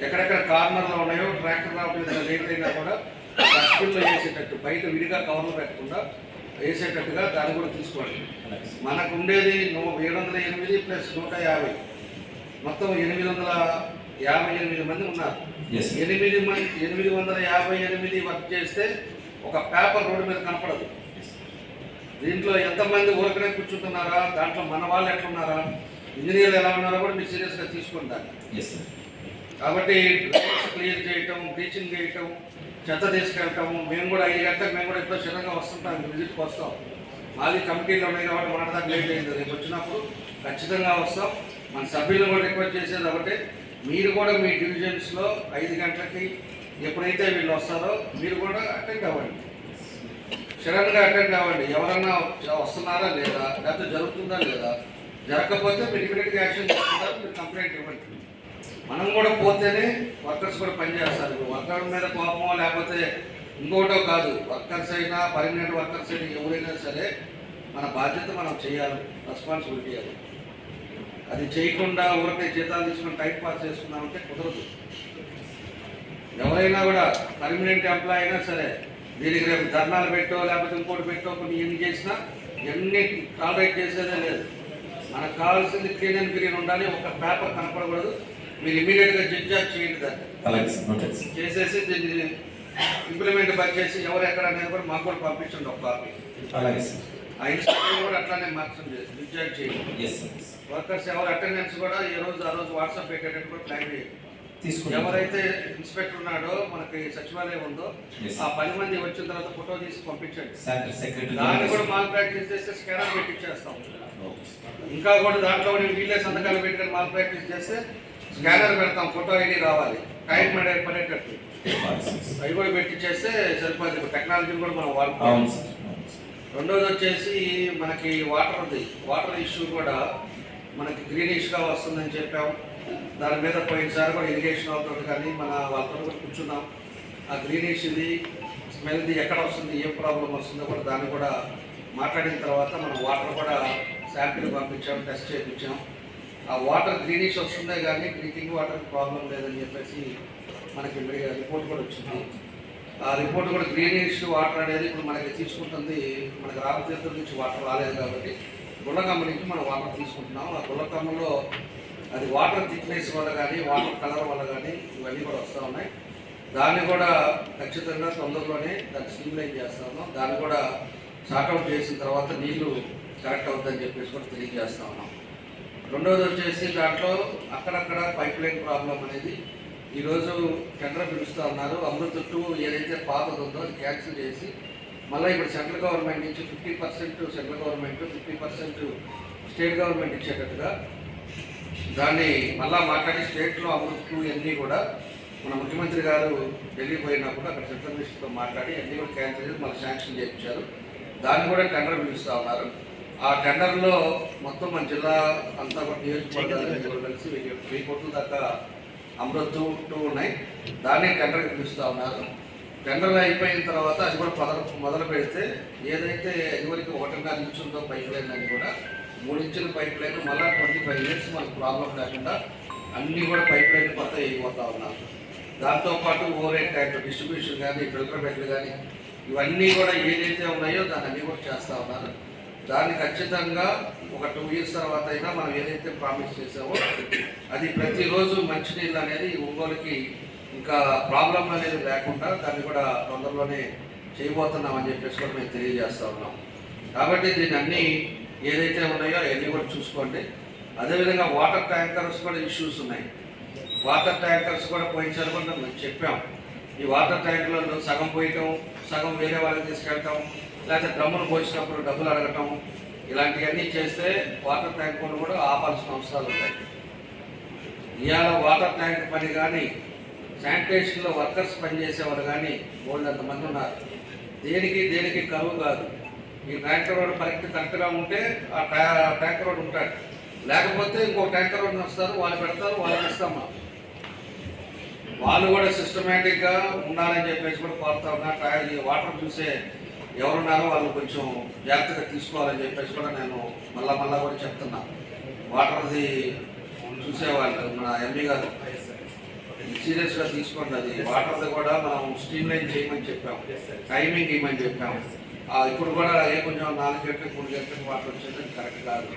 [SPEAKER 5] ఎక్కడెక్కడ కార్నర్లో ఉన్నాయో ట్రాక్టర్ రావడం లేట్ అయినా కూడా డస్ట్బిన్లో వేసేటట్టు, బయట విడిగా కవర్లు పెట్టకుండా వేసేటట్టుగా దాన్ని కూడా తీసుకోండి. మనకు ఉండేది 708 ప్లస్ 150 మొత్తం 858 మంది ఉన్నారు. 858 వర్క్ చేస్తే ఒక పేపర్ రోడ్డు మీద కనపడదు. దీంట్లో ఎంతమంది ఊరకనే కూర్చుంటున్నారా, దాంట్లో మన వాళ్ళు ఎట్లున్నారా, ఇంజనీర్లు ఎలా ఉన్నారో కూడా మీరు సీరియస్గా తీసుకుంటారు. కాబట్టి క్లియర్ చేయటం, టీచింగ్ చేయటం, చెత్త తీసుకెళ్ళటం. మేము కూడా 5 గంటలకు మేము కూడా ఎప్పుడో చిన్నగా వస్తుంటాం, విజిట్కి వస్తాం. మాది కమిటీలో ఉన్నాయి కాబట్టి మాట్లాడదాకా లేట్ అయింది. రేపు వచ్చినప్పుడు ఖచ్చితంగా వస్తాం. మన సభ్యులను కూడా రిక్వెస్ట్ చేసేది ఒకటే, మీరు కూడా మీ డివిజన్స్లో 5 గంటలకి ఎప్పుడైతే వీళ్ళు వస్తారో మీరు కూడా అటెండ్ అవ్వండి. సడన్గా అటెండ్ అవ్వండి. ఎవరన్నా వస్తున్నారా లేదా, లేకపోతే జరుగుతుందా లేదా, జరగకపోతే మీరు ఇమీడియట్గా యాక్షన్ తీసుకుంటారు. మీరు కంప్లైంట్ ఇవ్వండి. మనం కూడా పోతేనే వర్కర్స్ కూడా పనిచేస్తారు. వర్కర్ మీద కోపమో లేకపోతే ఇంకోటో కాదు. వర్కర్స్ అయినా పర్మనెంట్ వర్కర్స్ అయినా ఎవరైనా సరే మన బాధ్యత మనం చేయాలి, రెస్పాన్సిబిలిటీ అది. అది చేయకుండా ఊరికే జీతాలు తీసుకుని టైం పాస్ చేసుకున్నామంటే కుదరదు. ఎవరైనా కూడా పర్మనెంట్ ఎంప్లాయ్ అయినా సరే దీనికి రేపు ధర్నాలు పెట్టో లేకపోతే ఇంకోటి పెట్టో కొన్ని ఎన్ని చేసినా ఎన్ని టాలరేట్ చేసేదే లేదు. మనకు కావాల్సింది క్లీన్ అండ్ గ్రీన్ ఉండాలి. ఒక పేపర్ కనపడకూడదు. మీరు ఇమీడియట్గా డిశ్చార్జ్ చేయండి. దాన్ని చేసేసి దీన్ని ఇంప్లిమెంట్ చేసి ఎవరు ఎక్కడ అనేది కూడా మాకు కూడా పంపించండి ఒక కాపీ. ఆ ఇన్స్ట్రక్షన్ కూడా అట్లానే మార్చండి, డిశ్చార్జ్ చేయండి. వర్కర్స్ ఎవరు అటెండెన్స్ కూడా ఈ రోజు ఆ రోజు వాట్సాప్ పెట్టేటట్టు కూడా ప్లాన్ చేయండి. ఎవరైతే ఇన్స్పెక్టర్ ఉన్నాడో మనకి సచివాలయం ఉందో ఆ 10 మంది వచ్చిన తర్వాత ఫోటో తీసి పంపించండి. దాన్ని కూడా మాల్ ప్రాక్టీస్ చేస్తే స్కానర్ పెట్టించేస్తాం. ఇంకా కూడా దాంట్లో వీళ్ళే సంతకాలు పెట్టుకొని మాల్ ప్రాక్టీస్ చేస్తే స్కానర్ పెడతాం. ఫోటో ఐడి రావాలి, టైం పడేటట్టు అవి కూడా పెట్టించేస్తే సరిపోతుంది. టెక్నాలజీ కూడా మనం వాడుకోవాలి. రెండోది వచ్చేసి మనకి వాటర్ ఇష్యూ కూడా మనకి గ్రీనిష్గా వస్తుందని చెప్పాం. దాని మీద పోయినసారి కూడా ఇరిగేషన్ వాళ్ళతో కానీ మన వాళ్ళతో కూడా కూర్చున్నాం. ఆ గ్రీనిష్ ఇది స్మెల్ది ఎక్కడ వస్తుంది, ఏం ప్రాబ్లం వస్తుందో కూడా దాన్ని కూడా మాట్లాడిన తర్వాత మనం వాటర్ కూడా శాంపిల్ పంపించాం, టెస్ట్ చేయించాం. ఆ వాటర్ గ్రీనిష్ వస్తుందే కానీ డ్రింకింగ్ వాటర్ ప్రాబ్లం లేదని చెప్పేసి మనకి రిపోర్ట్ కూడా వచ్చింది. ఆ రిపోర్ట్ కూడా గ్రీనిష్ వాటర్ అనేది ఇప్పుడు మనకి తీసుకుంటుంది. మనకి రామతీర్థం నుంచి వాటర్ రాలేదు కాబట్టి గుళ్ళకమ్మ నుంచి మనం వాటర్ తీసుకుంటున్నాం. ఆ గుళ్ళకమ్మలో అది వాటర్ థిక్నెస్ వల్ల కానీ వాటర్ కలర్ వల్ల కానీ ఇవన్నీ కూడా వస్తూ ఉన్నాయి. దాన్ని కూడా ఖచ్చితంగా తొందరలోనే దాన్ని స్ట్రీమ్లైన్ చేస్తా ఉన్నాం. దాన్ని కూడా షార్ట్అవుట్ చేసిన తర్వాత నీళ్లు కరెక్ట్ అవుతుందని చెప్పేసి కూడా తెలియజేస్తా ఉన్నాం. రెండోది వచ్చేసి దాంట్లో అక్కడక్కడ పైప్ లైన్ ప్రాబ్లం అనేది ఈరోజు టెండర్ పిలుస్తూ ఉన్నారు. అమృత్ 2 ఏదైతే పాతది ఉందో అది క్యాన్సిల్ చేసి మళ్ళీ ఇప్పుడు సెంట్రల్ గవర్నమెంట్ నుంచి 50% సెంట్రల్ గవర్నమెంట్ 50% స్టేట్ గవర్నమెంట్ ఇచ్చేటట్టుగా దాన్ని మళ్ళీ మాట్లాడి స్టేట్లో అమృత్ 2 అన్నీ కూడా మన ముఖ్యమంత్రి గారు ఢిల్లీ పోయినప్పుడు అక్కడ సెంట్రల్ మినిస్టర్తో మాట్లాడి అన్ని కూడా క్యాన్సిల్ చేసి మళ్ళీ శాంక్షన్ చేయించారు. దాన్ని కూడా టెండర్ పిలుస్తూ ఉన్నారు. ఆ టెండర్లో మొత్తం మన జిల్లా అంతా కూడా నియోజకవర్గాలు కలిసి 1000 కోట్ల దాకా అమృత్ 2 ఉన్నాయి. దాన్ని టెండర్ పిలుస్తూ ఉన్నారు. టెండర్ అయిపోయిన తర్వాత అది కూడా మొదలు పెడితే ఏదైతే ఇదివరకు 1.5 ఇంచ్ ఉందో పైప్ లైన్ అని కూడా 3 ఇంచుల పైప్ లైన్ మళ్ళీ 25 ఇయర్స్ మనకు ప్రాబ్లం లేకుండా అన్నీ కూడా పైప్ లైన్ కొత్త అయిపోతూ ఉన్నారు. దాంతోపాటు ఓవర్ హెడ్ ట్యాంక్ డిస్ట్రిబ్యూషన్ కానీ ఫిల్టర్ బెడ్లు కానీ ఇవన్నీ కూడా ఏదైతే ఉన్నాయో దాన్ని అన్నీ కూడా చేస్తూ ఉన్నారు. దాన్ని ఖచ్చితంగా ఒక 2 ఇయర్స్ తర్వాత అయినా మనం ఏదైతే ప్రామిస్ చేసామో అది ప్రతిరోజు మంచినీళ్ళు అనేది ఒంగోలుకి ఇంకా ప్రాబ్లం అనేది లేకుండా దాన్ని కూడా తొందరలోనే చేయబోతున్నామని చెప్పేసి కూడా మేము తెలియజేస్తూ ఉన్నాం. కాబట్టి దీన్ని అన్నీ ఏదైతే ఉన్నాయో అవన్నీ కూడా చూసుకోండి. అదేవిధంగా వాటర్ ట్యాంకర్స్ కూడా ఇష్యూస్ ఉన్నాయి. వాటర్ ట్యాంకర్స్ కూడా పోయించారు కూడా మేము చెప్పాం. ఈ వాటర్ ట్యాంకులలో సగం పోయటం, సగం వేరే వాళ్ళకి తీసుకెళ్ళటం, లేకపోతే డ్రమ్ములు పోసినప్పుడు డబ్బులు అడగటం, ఇలాంటివన్నీ చేస్తే వాటర్ ట్యాంకులు కూడా ఆపాల్సిన అవసరాలు ఉంటాయి. ఇవాళ వాటర్ ట్యాంక్ పని కానీ శానిటేషన్లో వర్కర్స్ పనిచేసేవారు కానీ వాళ్ళు అంతమంది ఉన్నారు. దేనికి కరువు కాదు. ఈ ట్యాంకర్ రోడ్ కరెక్ట్గా ఉంటే ఆ ట్యాంకర్ రోడ్ ఉంటాడు, లేకపోతే ఇంకో ట్యాంకర్ రోడ్ వస్తారు, వాళ్ళు పెడతారు, వాళ్ళకి ఇస్తాం. వాళ్ళు కూడా సిస్టమేటిక్గా ఉండాలని చెప్పేసి కూడా కోరుతా ఉన్నారు. ఈ వాటర్ చూసే ఎవరున్నారో వాళ్ళు కొంచెం జాగ్రత్తగా తీసుకోవాలని చెప్పేసి కూడా నేను మళ్ళా కూడా చెప్తున్నా. వాటర్ది చూసేవాళ్ళు మన ఎంపీ గారు సీరియస్గా తీసుకోండి. అది వాటర్ది కూడా మనం స్ట్రీమ్ లైన్ చేయమని చెప్పాం, టైమింగ్ ఇవ్వమని చెప్పాం. ఇప్పుడు కూడా కొంచెం 4 గంటలకు 3 గంటలకు వాటర్ వచ్చేది కరెక్ట్ కాదు.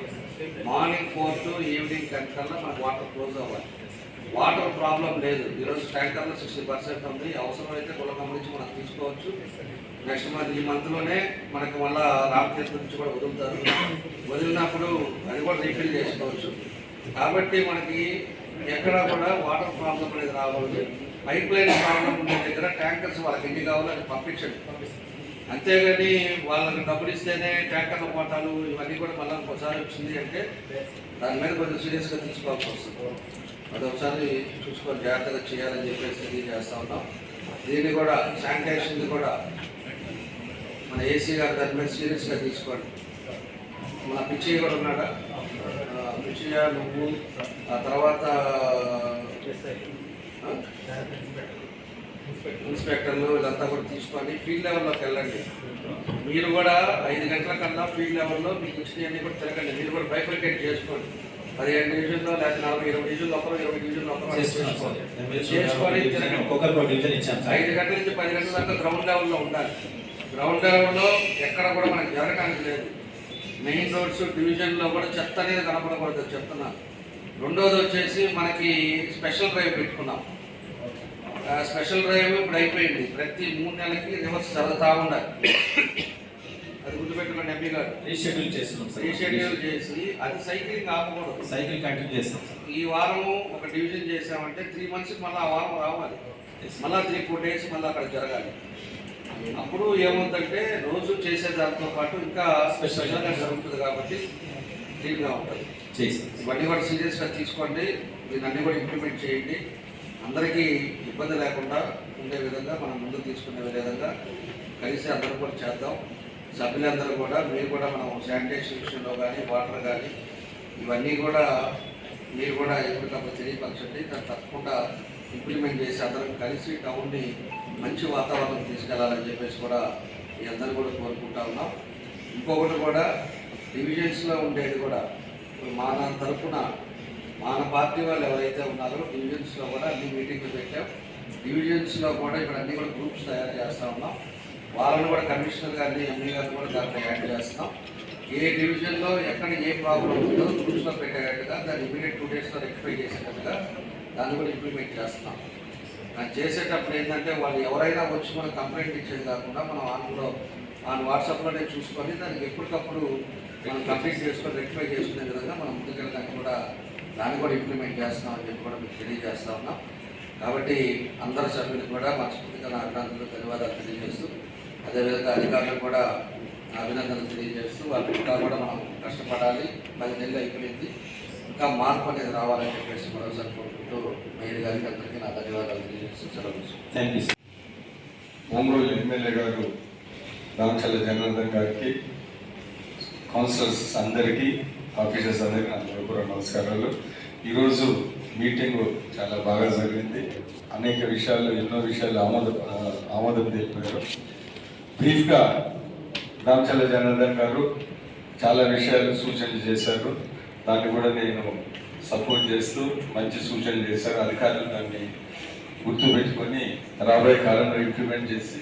[SPEAKER 5] మార్నింగ్ 4 to ఈవినింగ్ 10 కల్లా మనకు వాటర్ క్లోజ్ అవ్వాలి. వాటర్ ప్రాబ్లం లేదు. ఈరోజు ట్యాంకర్లో 60% ఉంది. అవసరమైతే కులం నుంచి మనం తీసుకోవచ్చు. నెక్స్ట్ మంత్ ఈ మంత్లోనే మనకి మళ్ళీ రామతీర్థం నుంచి కూడా వదులుతారు. వదిలినప్పుడు అది కూడా రీఫిల్ చేసుకోవచ్చు. కాబట్టి మనకి ఎక్కడా కూడా వాటర్ ప్రాబ్లం అనేది రాకూడదు. పైప్ లైన్ ప్రాబ్లం ఉండే దగ్గర ట్యాంకర్స్ వాళ్ళకి ఎన్ని కావాలో అది పంపించండి. అంతేగాని వాళ్ళకి డబ్బులు ఇస్తేనే ట్యాంకర్ల పోటాలు ఇవన్నీ కూడా మళ్ళీ ఒకసారి వచ్చింది అంటే దాని మీద కొంచెం సీరియస్గా తీసుకోవాల్సి వస్తుంది. అది ఒకసారి చూసుకొని జాగ్రత్తగా చేయాలని చెప్పేసి తెలియజేస్తూ ఉన్నాం. దీన్ని కూడా శానిటేషన్ది కూడా మన ఏసీ గారు దాని మీద సీరియస్గా తీసుకోండి. మన పిచ్చయ్య కూడా ఉన్నాడా, పిచ్చయ్య నువ్వు ఆ తర్వాత ఇన్స్పెక్టర్లు వీళ్ళంతా కూడా తీసుకొని ఫీల్డ్ లెవెల్లోకి వెళ్ళండి. మీరు కూడా 5 గంటల కన్నా ఫీల్డ్ లెవెల్లో మీకు ఇచ్చినవన్నీ కూడా తిరగండి. మీరు కూడా బైఫర్కేట్ చేసుకోండి. 15 డివిజన్లో లేకపోతే 40, 20 డివిజన్లు ఒకరు, 20 డివిజన్లు ఒకరు చేసుకొని తిరగండి. 5 గంటల నుంచి 10 గంటల దాకా గ్రౌండ్ లెవెల్లో ఉండాలి. గ్రౌండ్ లెవెల్లో ఎక్కడ కూడా మనకు జరగడానికి లేదు. మెయిన్ రోడ్స్ డివిజన్లో కూడా చెత్త అనేది కనపడకూడదు చెప్తున్నాను. రెండోది వచ్చేసి మనకి స్పెషల్ డ్రైవ్ పెట్టుకున్నాం. స్పెషల్ డ్రైవ్ ఇప్పుడు అయిపోయింది. ప్రతి 3 నెలలకి రివర్స్ జరుగుతూ ఉండాలి. అది గుర్తుపెట్టుకోండి. ఎంపీ గారు రీషెడ్యూల్ చేసి అది సైక్లింగ్ ఆపకూడదు,
[SPEAKER 4] సైకిల్ కంటిన్యూ చేస్తాం.
[SPEAKER 5] ఈ వారం ఒక డివిజన్ చేసామంటే 3 months మళ్ళీ ఆ వారం రావాలి. మళ్ళీ 3-4 days మళ్ళీ అక్కడ జరగాలి. అప్పుడు ఏమవుతుందంటే రోజు చేసే దాంతో పాటు ఇంకా స్పెషల్గా జరుగుతుంది కాబట్టి క్లీన్గా ఉంటుంది. ఇవన్నీ కూడా సీరియస్గా తీసుకోండి. దీన్ని అన్నీ కూడా ఇంప్లిమెంట్ చేయండి. అందరికీ ఇబ్బంది లేకుండా ఉండే విధంగా మనం ముందుకు తీసుకునే విధంగా కలిసి అందరూ కూడా చేద్దాం. సభ్యులందరూ కూడా మీరు కూడా మనం శానిటేషన్ విషయంలో కానీ వాటర్ కానీ ఇవన్నీ కూడా మీరు కూడా ఎప్పటికప్పుడు తెలియపరచండి. దాన్ని తప్పకుండా ఇంప్లిమెంట్ చేసి అందరం కలిసి టౌన్ని మంచి వాతావరణం తీసుకెళ్లాలని చెప్పేసి కూడా మీ అందరూ కూడా కోరుకుంటా ఉన్నాం. ఇంకొకటి కూడా డివిజన్స్లో ఉండేది కూడా మన తరఫున మన పార్టీ వాళ్ళు ఎవరైతే ఉన్నారో డివిజన్స్లో కూడా అన్ని మీటింగ్లు పెట్టాం. డివిజన్స్లో కూడా ఇక్కడ అన్ని కూడా గ్రూప్స్ తయారు చేస్తూ ఉన్నాం. వాళ్ళని కూడా కమిషనర్ గారిని ఎంఈ గారిని కూడా దాంట్లో యాడ్ చేస్తున్నాం. ఏ డివిజన్లో ఎక్కడ ఏ ప్రాబ్లం ఉందో గ్రూప్స్లో పెట్టేటట్టుగా దాన్ని ఇమీడియట్ 2 daysలో రెక్టిఫై చేసేటట్టుగా దాన్ని కూడా ఇంప్లిమెంట్ చేస్తున్నాం. అది చేసేటప్పుడు ఏంటంటే వాళ్ళు ఎవరైనా వచ్చి మనం కంప్లైంట్ ఇచ్చేది కాకుండా మనం వాట్సాప్లోనే చూసుకొని దానికి ఎప్పటికప్పుడు మనం కంప్లీట్ చేసుకొని రెక్టిఫై చేసుకునే విధంగా మనం ముందుకెళ్ళడానికి కూడా దాన్ని కూడా ఇంప్లిమెంట్ చేస్తున్నామని చెప్పి కూడా మీకు తెలియజేస్తా ఉన్నాం. కాబట్టి అందరి సభ్యులకు కూడా మనస్ఫూర్తిగా నా అభినందనలు ధన్యవాదాలు తెలియజేస్తూ అదేవిధంగా అధికారులకు కూడా అభినందనలు తెలియజేస్తూ వాళ్ళు ఇంకా కూడా మనం కష్టపడాలి. 10 నెలలు అయిపోయింది, ఇంకా మార్పు అనేది రావాలని చెప్పేసి మరోసారి కోరుకుంటున్నాం. కోరుకుంటూ మేయర్ గారికి అందరికీ నా ధన్యవాదాలు తెలియజేస్తూ సెలవు
[SPEAKER 4] thank you sir.
[SPEAKER 6] Ongole MLA గారు రామచల్ల జనార్దన్ గారికి, కౌన్సిలర్స్ అందరికీ, ఆఫీసర్స్ అందరికీ నా హృదయపూర్వక నమస్కారాలు. ఈరోజు మీటింగ్ చాలా బాగా జరిగింది. అనేక విషయాలు, ఎన్నో విషయాలు ఆమోదం తెలిపారు. బ్రీఫ్గా రామచల్ల జనార్దన్ గారు చాలా విషయాలు సూచనలు చేశారు. దాన్ని కూడా నేను సపోర్ట్ చేస్తూ మంచి సూచనలు చేశారు. అధికారులు దాన్ని గుర్తుపెట్టుకొని రాబోయే కాలంలో ఇంప్లిమెంట్ చేసి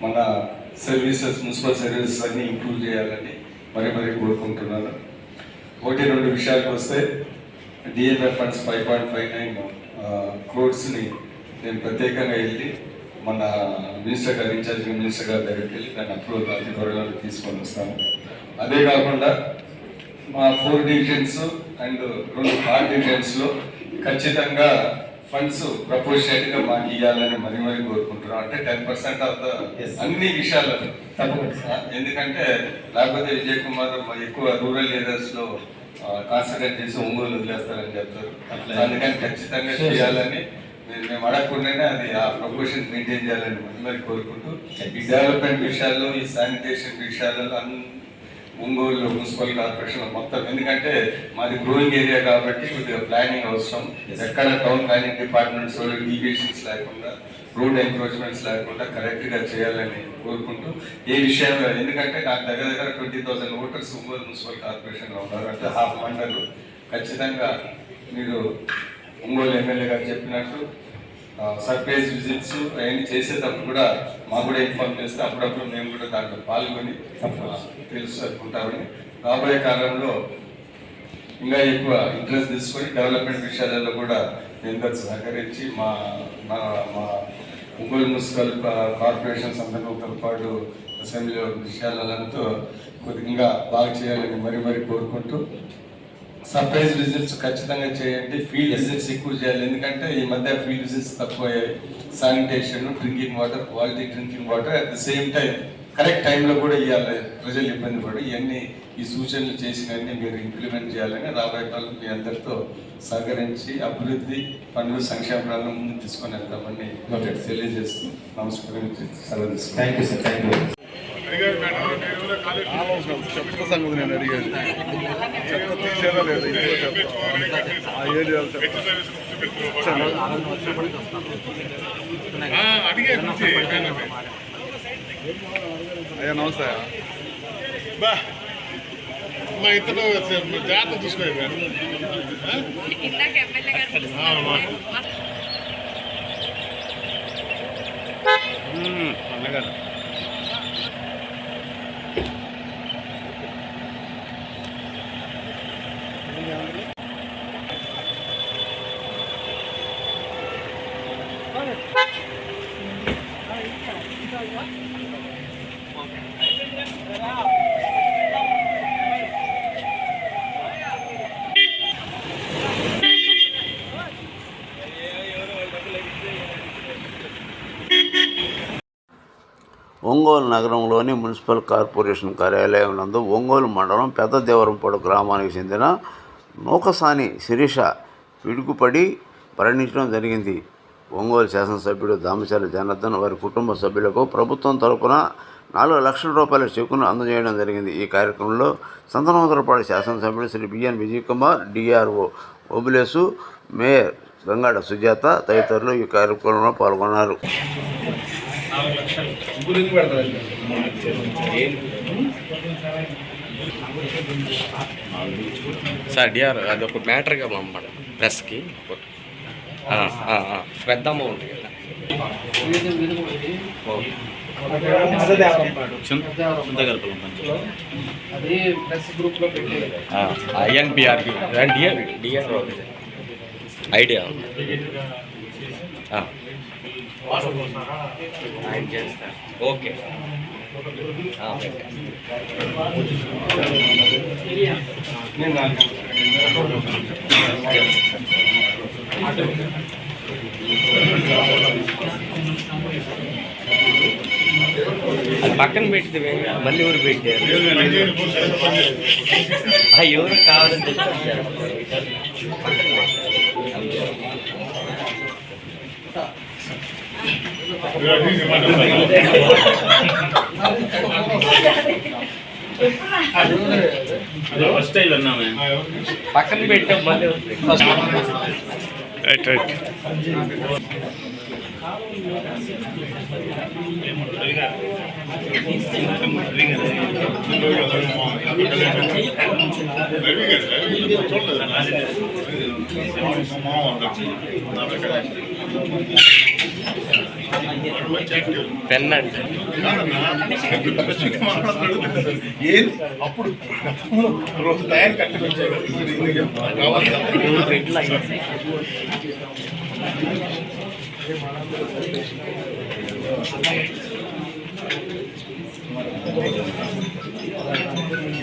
[SPEAKER 6] మన సర్వీసెస్, మున్సిపల్ సర్వీసెస్ అన్నీ ఇంప్రూవ్ చేయాలని మరీ కోరుకుంటున్నాను. 1-2 విషయాలకు వస్తే డిఎంఎఫ్ ఫండ్స్ 5.59 క్రోడ్స్ని నేను ప్రత్యేకంగా వెళ్ళి మన మినిస్టర్ గారు, ఇన్ఛార్జ్ మినిస్టర్ గారి దగ్గరికి వెళ్ళి దాన్ని అప్రూవల్ అతి త్వరలో తీసుకొని వస్తాము. అదే కాకుండా మా 4 డివిజన్స్ అండ్ 2 హార్డ్ డివిజన్స్లో ఖచ్చితంగా ఫండ్స్ ప్రపోర్షనేట్గా మాకు ఇవ్వాలని మరీ కోరుకుంటున్నాం. అంటే 10% ఆఫ్ ద అన్ని విషయాలను తప్పకుండా, ఎందుకంటే లేకపోతే విజయ్ కుమార్ ఎక్కువ రూరల్ ఏరియాస్లో కాన్సన్ట్రేట్ చేసి ఒంగోలు వదిలేస్తారని చెప్తారు. అందుకని ఖచ్చితంగా చేయాలని మేము అడగకుండానే అది ఆ ప్రపోర్షన్ మెయింటైన్ చేయాలని మరి కోరుకుంటూ, ఈ డెవలప్మెంట్ విషయాల్లో, ఈ శానిటేషన్ విషయాలలో ఒంగోలు మున్సిపల్ కార్పొరేషన్ మొత్తం, ఎందుకంటే మాది గ్రోయింగ్ ఏరియా కాబట్టి కొద్దిగా ప్లానింగ్ అవసరం. ఎక్కడ టౌన్ ప్లానింగ్ డిపార్ట్మెంట్స్ డీవియేషన్స్ లేకుండా, రోడ్ ఎంక్రోచ్మెంట్స్ లేకుండా కరెక్ట్గా చేయాలని కోరుకుంటూ, ఏ విషయంలో, ఎందుకంటే నాకు దగ్గర 20,000 ఓటర్స్ ఒంగోలు మున్సిపల్ కార్పొరేషన్లో ఉన్నారు, అంటే హాఫ్ మండలు. ఖచ్చితంగా మీరు ఒంగోలు ఎమ్మెల్యే గారు చెప్పినట్టు సర్ప్రైజ్ విజిట్స్ అవన్నీ చేసేటప్పుడు కూడా మాకు కూడా ఇన్ఫార్మ్ చేస్తే అప్పుడప్పుడు మేము కూడా దాంట్లో పాల్గొని తెలుసుకుంటామని, రాబోయే కాలంలో ఇంకా ఎక్కువ ఇంట్రెస్ట్ తీసుకొని డెవలప్మెంట్ విషయాలలో కూడా అందరూ సహకరించి మా ఒంగోలు మున్సిపల్ కార్పొరేషన్స్ అందరితో పాటు అసెంబ్లీ విషయాలతో కొద్దిగా బాగా చేయాలని మరీ కోరుకుంటూ, సర్ప్రైజ్ విజిట్స్ ఖచ్చితంగా చేయండి. ఫీల్డ్ విజిట్స్ ఎక్కువ చేయాలి, ఎందుకంటే ఈ మధ్య ఫీల్డ్ విజిట్స్ తక్కువయ్యాయి. Sanitation, drinking water, quality drinking water at the same time correct టైంలో కూడా ఇవ్వాలి. ప్రజలు ఇబ్బంది పడి ఇవన్నీ ఈ సూచనలు చేసినవన్నీ మీరు ఇంప్లిమెంట్ చేయాలని రాబోయే కాలం మీ అందరితో సహకరించి అభివృద్ధి పనులు, సంక్షేమాలను ముందు తీసుకొని వెళ్తామని తెలియజేస్తూ నమస్కరించి సెలవు తీసుకుంటాను.
[SPEAKER 4] Thank you sir. Thank you.
[SPEAKER 6] చెత్త సంగతి నేను అడిగాను, చెత్త తీసేదా లేదు ఆ ఏరియాలో అయ్యా నమస్తే. బా మా ఇతను జాగ్రత్త చూసుకోండి. అలాగే
[SPEAKER 1] ఒంగోలు నగరంలోని మున్సిపల్ కార్పొరేషన్ కార్యాలయం నందు ఒంగోలు మండలం పెద్దదేవరంపాడు గ్రామానికి చెందిన నూకసాని శిరీష పిడుగుపడి మరణించడం జరిగింది. ఒంగోలు శాసనసభ్యుడు దామచర్ల జనార్దన్ వారి కుటుంబ సభ్యులకు ప్రభుత్వం తరపున 4 లక్షల రూపాయల చెక్కును అందజేయడం జరిగింది. ఈ కార్యక్రమంలో సంతనోత్తరపాడు శాసనసభ్యుడు Shri BN Vijay Kumar, DRO Obulesu, mayor Gangada Sujatha తదితరులు ఈ కార్యక్రమంలో పాల్గొన్నారు.
[SPEAKER 14] సార్ డిఆర్ అది ఒక మ్యాటర్గా పంపండి ప్రెస్కి. పెద్ద అమౌంట్ కదా,
[SPEAKER 3] అది ప్రెస్ గ్రూప్లో పెట్టి
[SPEAKER 14] ఐఎన్పిఆర్కి డిఆర్ ఐడియా ఆయన చేస్తారు. ఓకే అది పక్కన పెట్టితే మళ్ళీ ఎవరు పెట్టారు, ఎవరు కావాలని తెచ్చారు.
[SPEAKER 2] ఫస్ట్ టైం విన్నామే
[SPEAKER 14] పక్కన పెట్టాం మళ్ళీ రైట్ రైట్ పెన్ అంటే
[SPEAKER 6] ఏది అప్పుడు రోజు టైం కట్టించారు.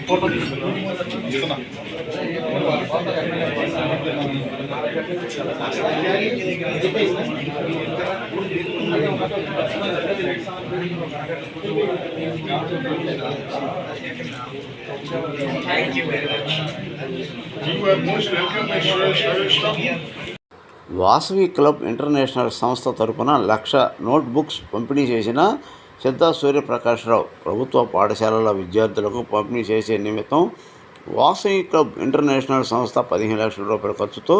[SPEAKER 6] ఫోటో తీసుకున్నా
[SPEAKER 1] వాసవి క్లబ్ ఇంటర్నేషనల్ సంస్థ తరపున 1,00,000 నోట్బుక్స్ పంపిణీ చేసిన సిద్ధా సూర్యప్రకాశ్రావు ప్రభుత్వ పాఠశాలల విద్యార్థులకు పంపిణీ చేసే నిమిత్తం వాసవి క్లబ్ ఇంటర్నేషనల్ సంస్థ 15 లక్షల రూపాయల ఖర్చుతో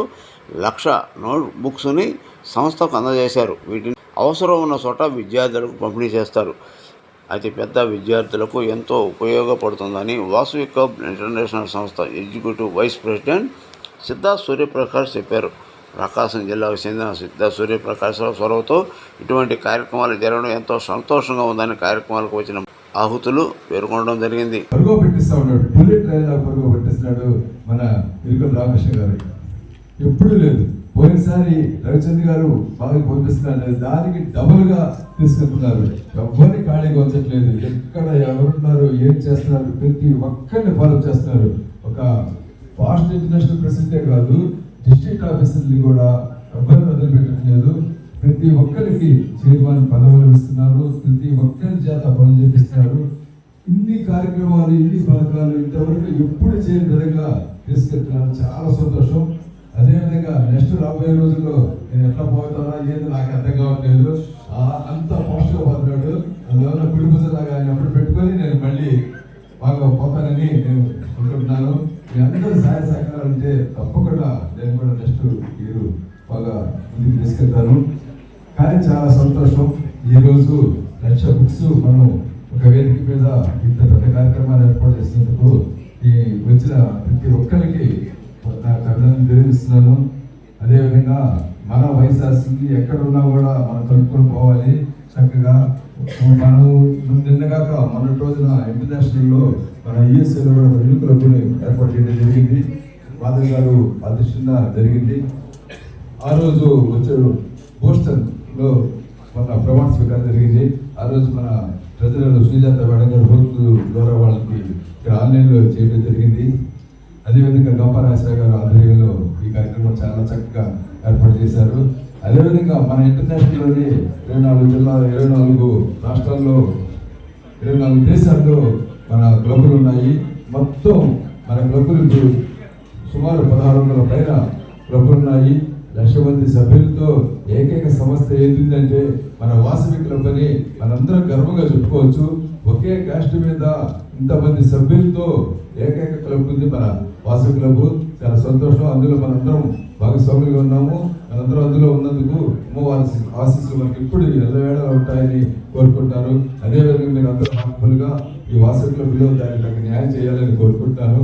[SPEAKER 1] 1,00,000 నోట్బుక్స్ని సంస్థకు అందజేశారు. వీటిని అవసరం ఉన్న చోట విద్యార్థులకు పంపిణీ చేస్తారు. అతిపెద్ద విద్యార్థులకు ఎంతో ఉపయోగపడుతుందని వాసవి క్లబ్ ఇంటర్నేషనల్ సంస్థ executive vice president Siddha Suryaprakash చెప్పారు. ప్రకాశం జిల్లాకు చెందిన సిద్ధా సూర్యప్రకాశ్రావు చొరవతో ఇటువంటి కార్యక్రమాలు జరగడం ఎంతో సంతోషంగా ఉందని కార్యక్రమాలకు వచ్చిన ఆహుతులు పేర్కొనడం జరిగింది.
[SPEAKER 15] పరుగో పెట్టిస్తా ఉన్నాడు, బుల్లెట్ రైలు పరుగో పెట్టిస్తున్నాడు మన ఇరుకల రామకృష్ణ గారు. ఎప్పుడు లేదు. పోయినసారి రవిచంద్ర గారు బాగా పంపిస్తున్నారు, దానికి డబుల్గా తీసుకెళ్తున్నారు. ఎవరిని ఖాళీగా ఉంచట్లేదు. ఎక్కడ ఎవరున్నారు, ఏం చేస్తున్నారు, ప్రతి ఒక్కరిని ఫాలో చేస్తున్నారు. ఒక ఫాస్ట్ ఇంటర్నేషనల్ ప్రెసిడెంటే కాదు, డిస్ట్రిక్ట్ ఆఫీసర్ని కూడా ఎవరిని వదిలిపెట్టట్లేదు. ప్రతి ఒక్కరికి చైర్మన్ పదవులు ఇస్తున్నారు. ప్రతి ఒక్కరి చేత పనులు చేపిస్తున్నారు. ఇన్ని కార్యక్రమాలు, ఇన్ని పథకాలు ఇంతవరకు ఎప్పుడు చేయని విధంగా తీసుకెళ్తున్నారు. చాలా సంతోషం. అదేవిధంగా నెక్స్ట్ రాబోయే రోజుల్లో నేను ఎట్లా పోతానా ఏది నాకు అర్థం కావట్లేదు. అంత పోస్ట్గా పోతున్నాడు. అందువల్ల పిడుపుజలాగా ఆయన ఎప్పుడు పెట్టుకొని నేను మళ్ళీ బాగా పోతానని నేను అనుకుంటున్నాను. మీ అందరూ సహాయ సహకారాలు ఉంటే తప్పకుండా నేను కూడా నెక్స్ట్ ఇయర్ బాగా ముందుకు తీసుకెళ్తాను. కానీ చాలా సంతోషం, ఈరోజు 1,00,000 బుక్స్ మనం ఒక వేదిక మీద ఇంత పెద్ద కార్యక్రమాలు ఏర్పాటు చేసినందుకు ఈ వచ్చిన ప్రతి ఒక్కరికి నాకు అభినందన తెలియజేస్తున్నాను. అదేవిధంగా మన వైఎస్ఆర్సీపీ ఎక్కడున్నా కూడా మనం కలుపుకొని పోవాలి. చక్కగా మనం నిన్నగాక మొన్నటి రోజున ఇంటర్నేషనల్లో మన యూఎస్ఏలో కూడా ఎన్నికల ఏర్పాటు చేయడం జరిగింది. మాధవ్ గారు అధ్యక్షత జరిగింది. ఆ రోజు వచ్చాడు బోస్టన్లో మన ప్రమాణ స్వీకారం జరిగింది. ఆ రోజు మన ప్రజలు శ్రీజాత మేడం గారు హోస్ట్ ద్వారా వాళ్ళకి ఇక్కడ ఆన్లైన్లో చేయడం జరిగింది. అదేవిధంగా గంపారాజా గారు ఆధ్వర్యంలో ఈ కార్యక్రమం చాలా చక్కగా ఏర్పాటు చేశారు. అదేవిధంగా మన ఇంటర్నేషనల్లోని 24 జిల్లాలు, 24 రాష్ట్రాల్లో, 24 దేశాల్లో మన క్లబ్బులు ఉన్నాయి. మొత్తం మన క్లబ్బులు సుమారు 1600 పైన క్లబ్బులు ఉన్నాయి. 1,00,000 మంది సభ్యులతో ఏకైక సంస్థ ఏంటంటే మన వాసవి క్లబ్ అని మనందరం గర్వంగా చెప్పుకోవచ్చు. ఒకే కాస్ట్ మీద ఇంతమంది సభ్యులతో ఏకైక క్లబ్ ఉంది మన వాసవి క్లబ్. చాలా సంతోషం. అందులో మనందరం భాగస్వాములుగా ఉన్నాము. మనందరం అందులో ఉన్నందుకు అమ్మవారి ఆశీస్సులు మనకి ఇప్పుడు ఎల్లవేళ ఉంటాయని కోరుకుంటారు. అదేవిధంగా మీరు అందరూ హాస్పిటల్గా ఈ వాసవి క్లబ్లో దానికి న్యాయం చేయాలని కోరుకుంటాను.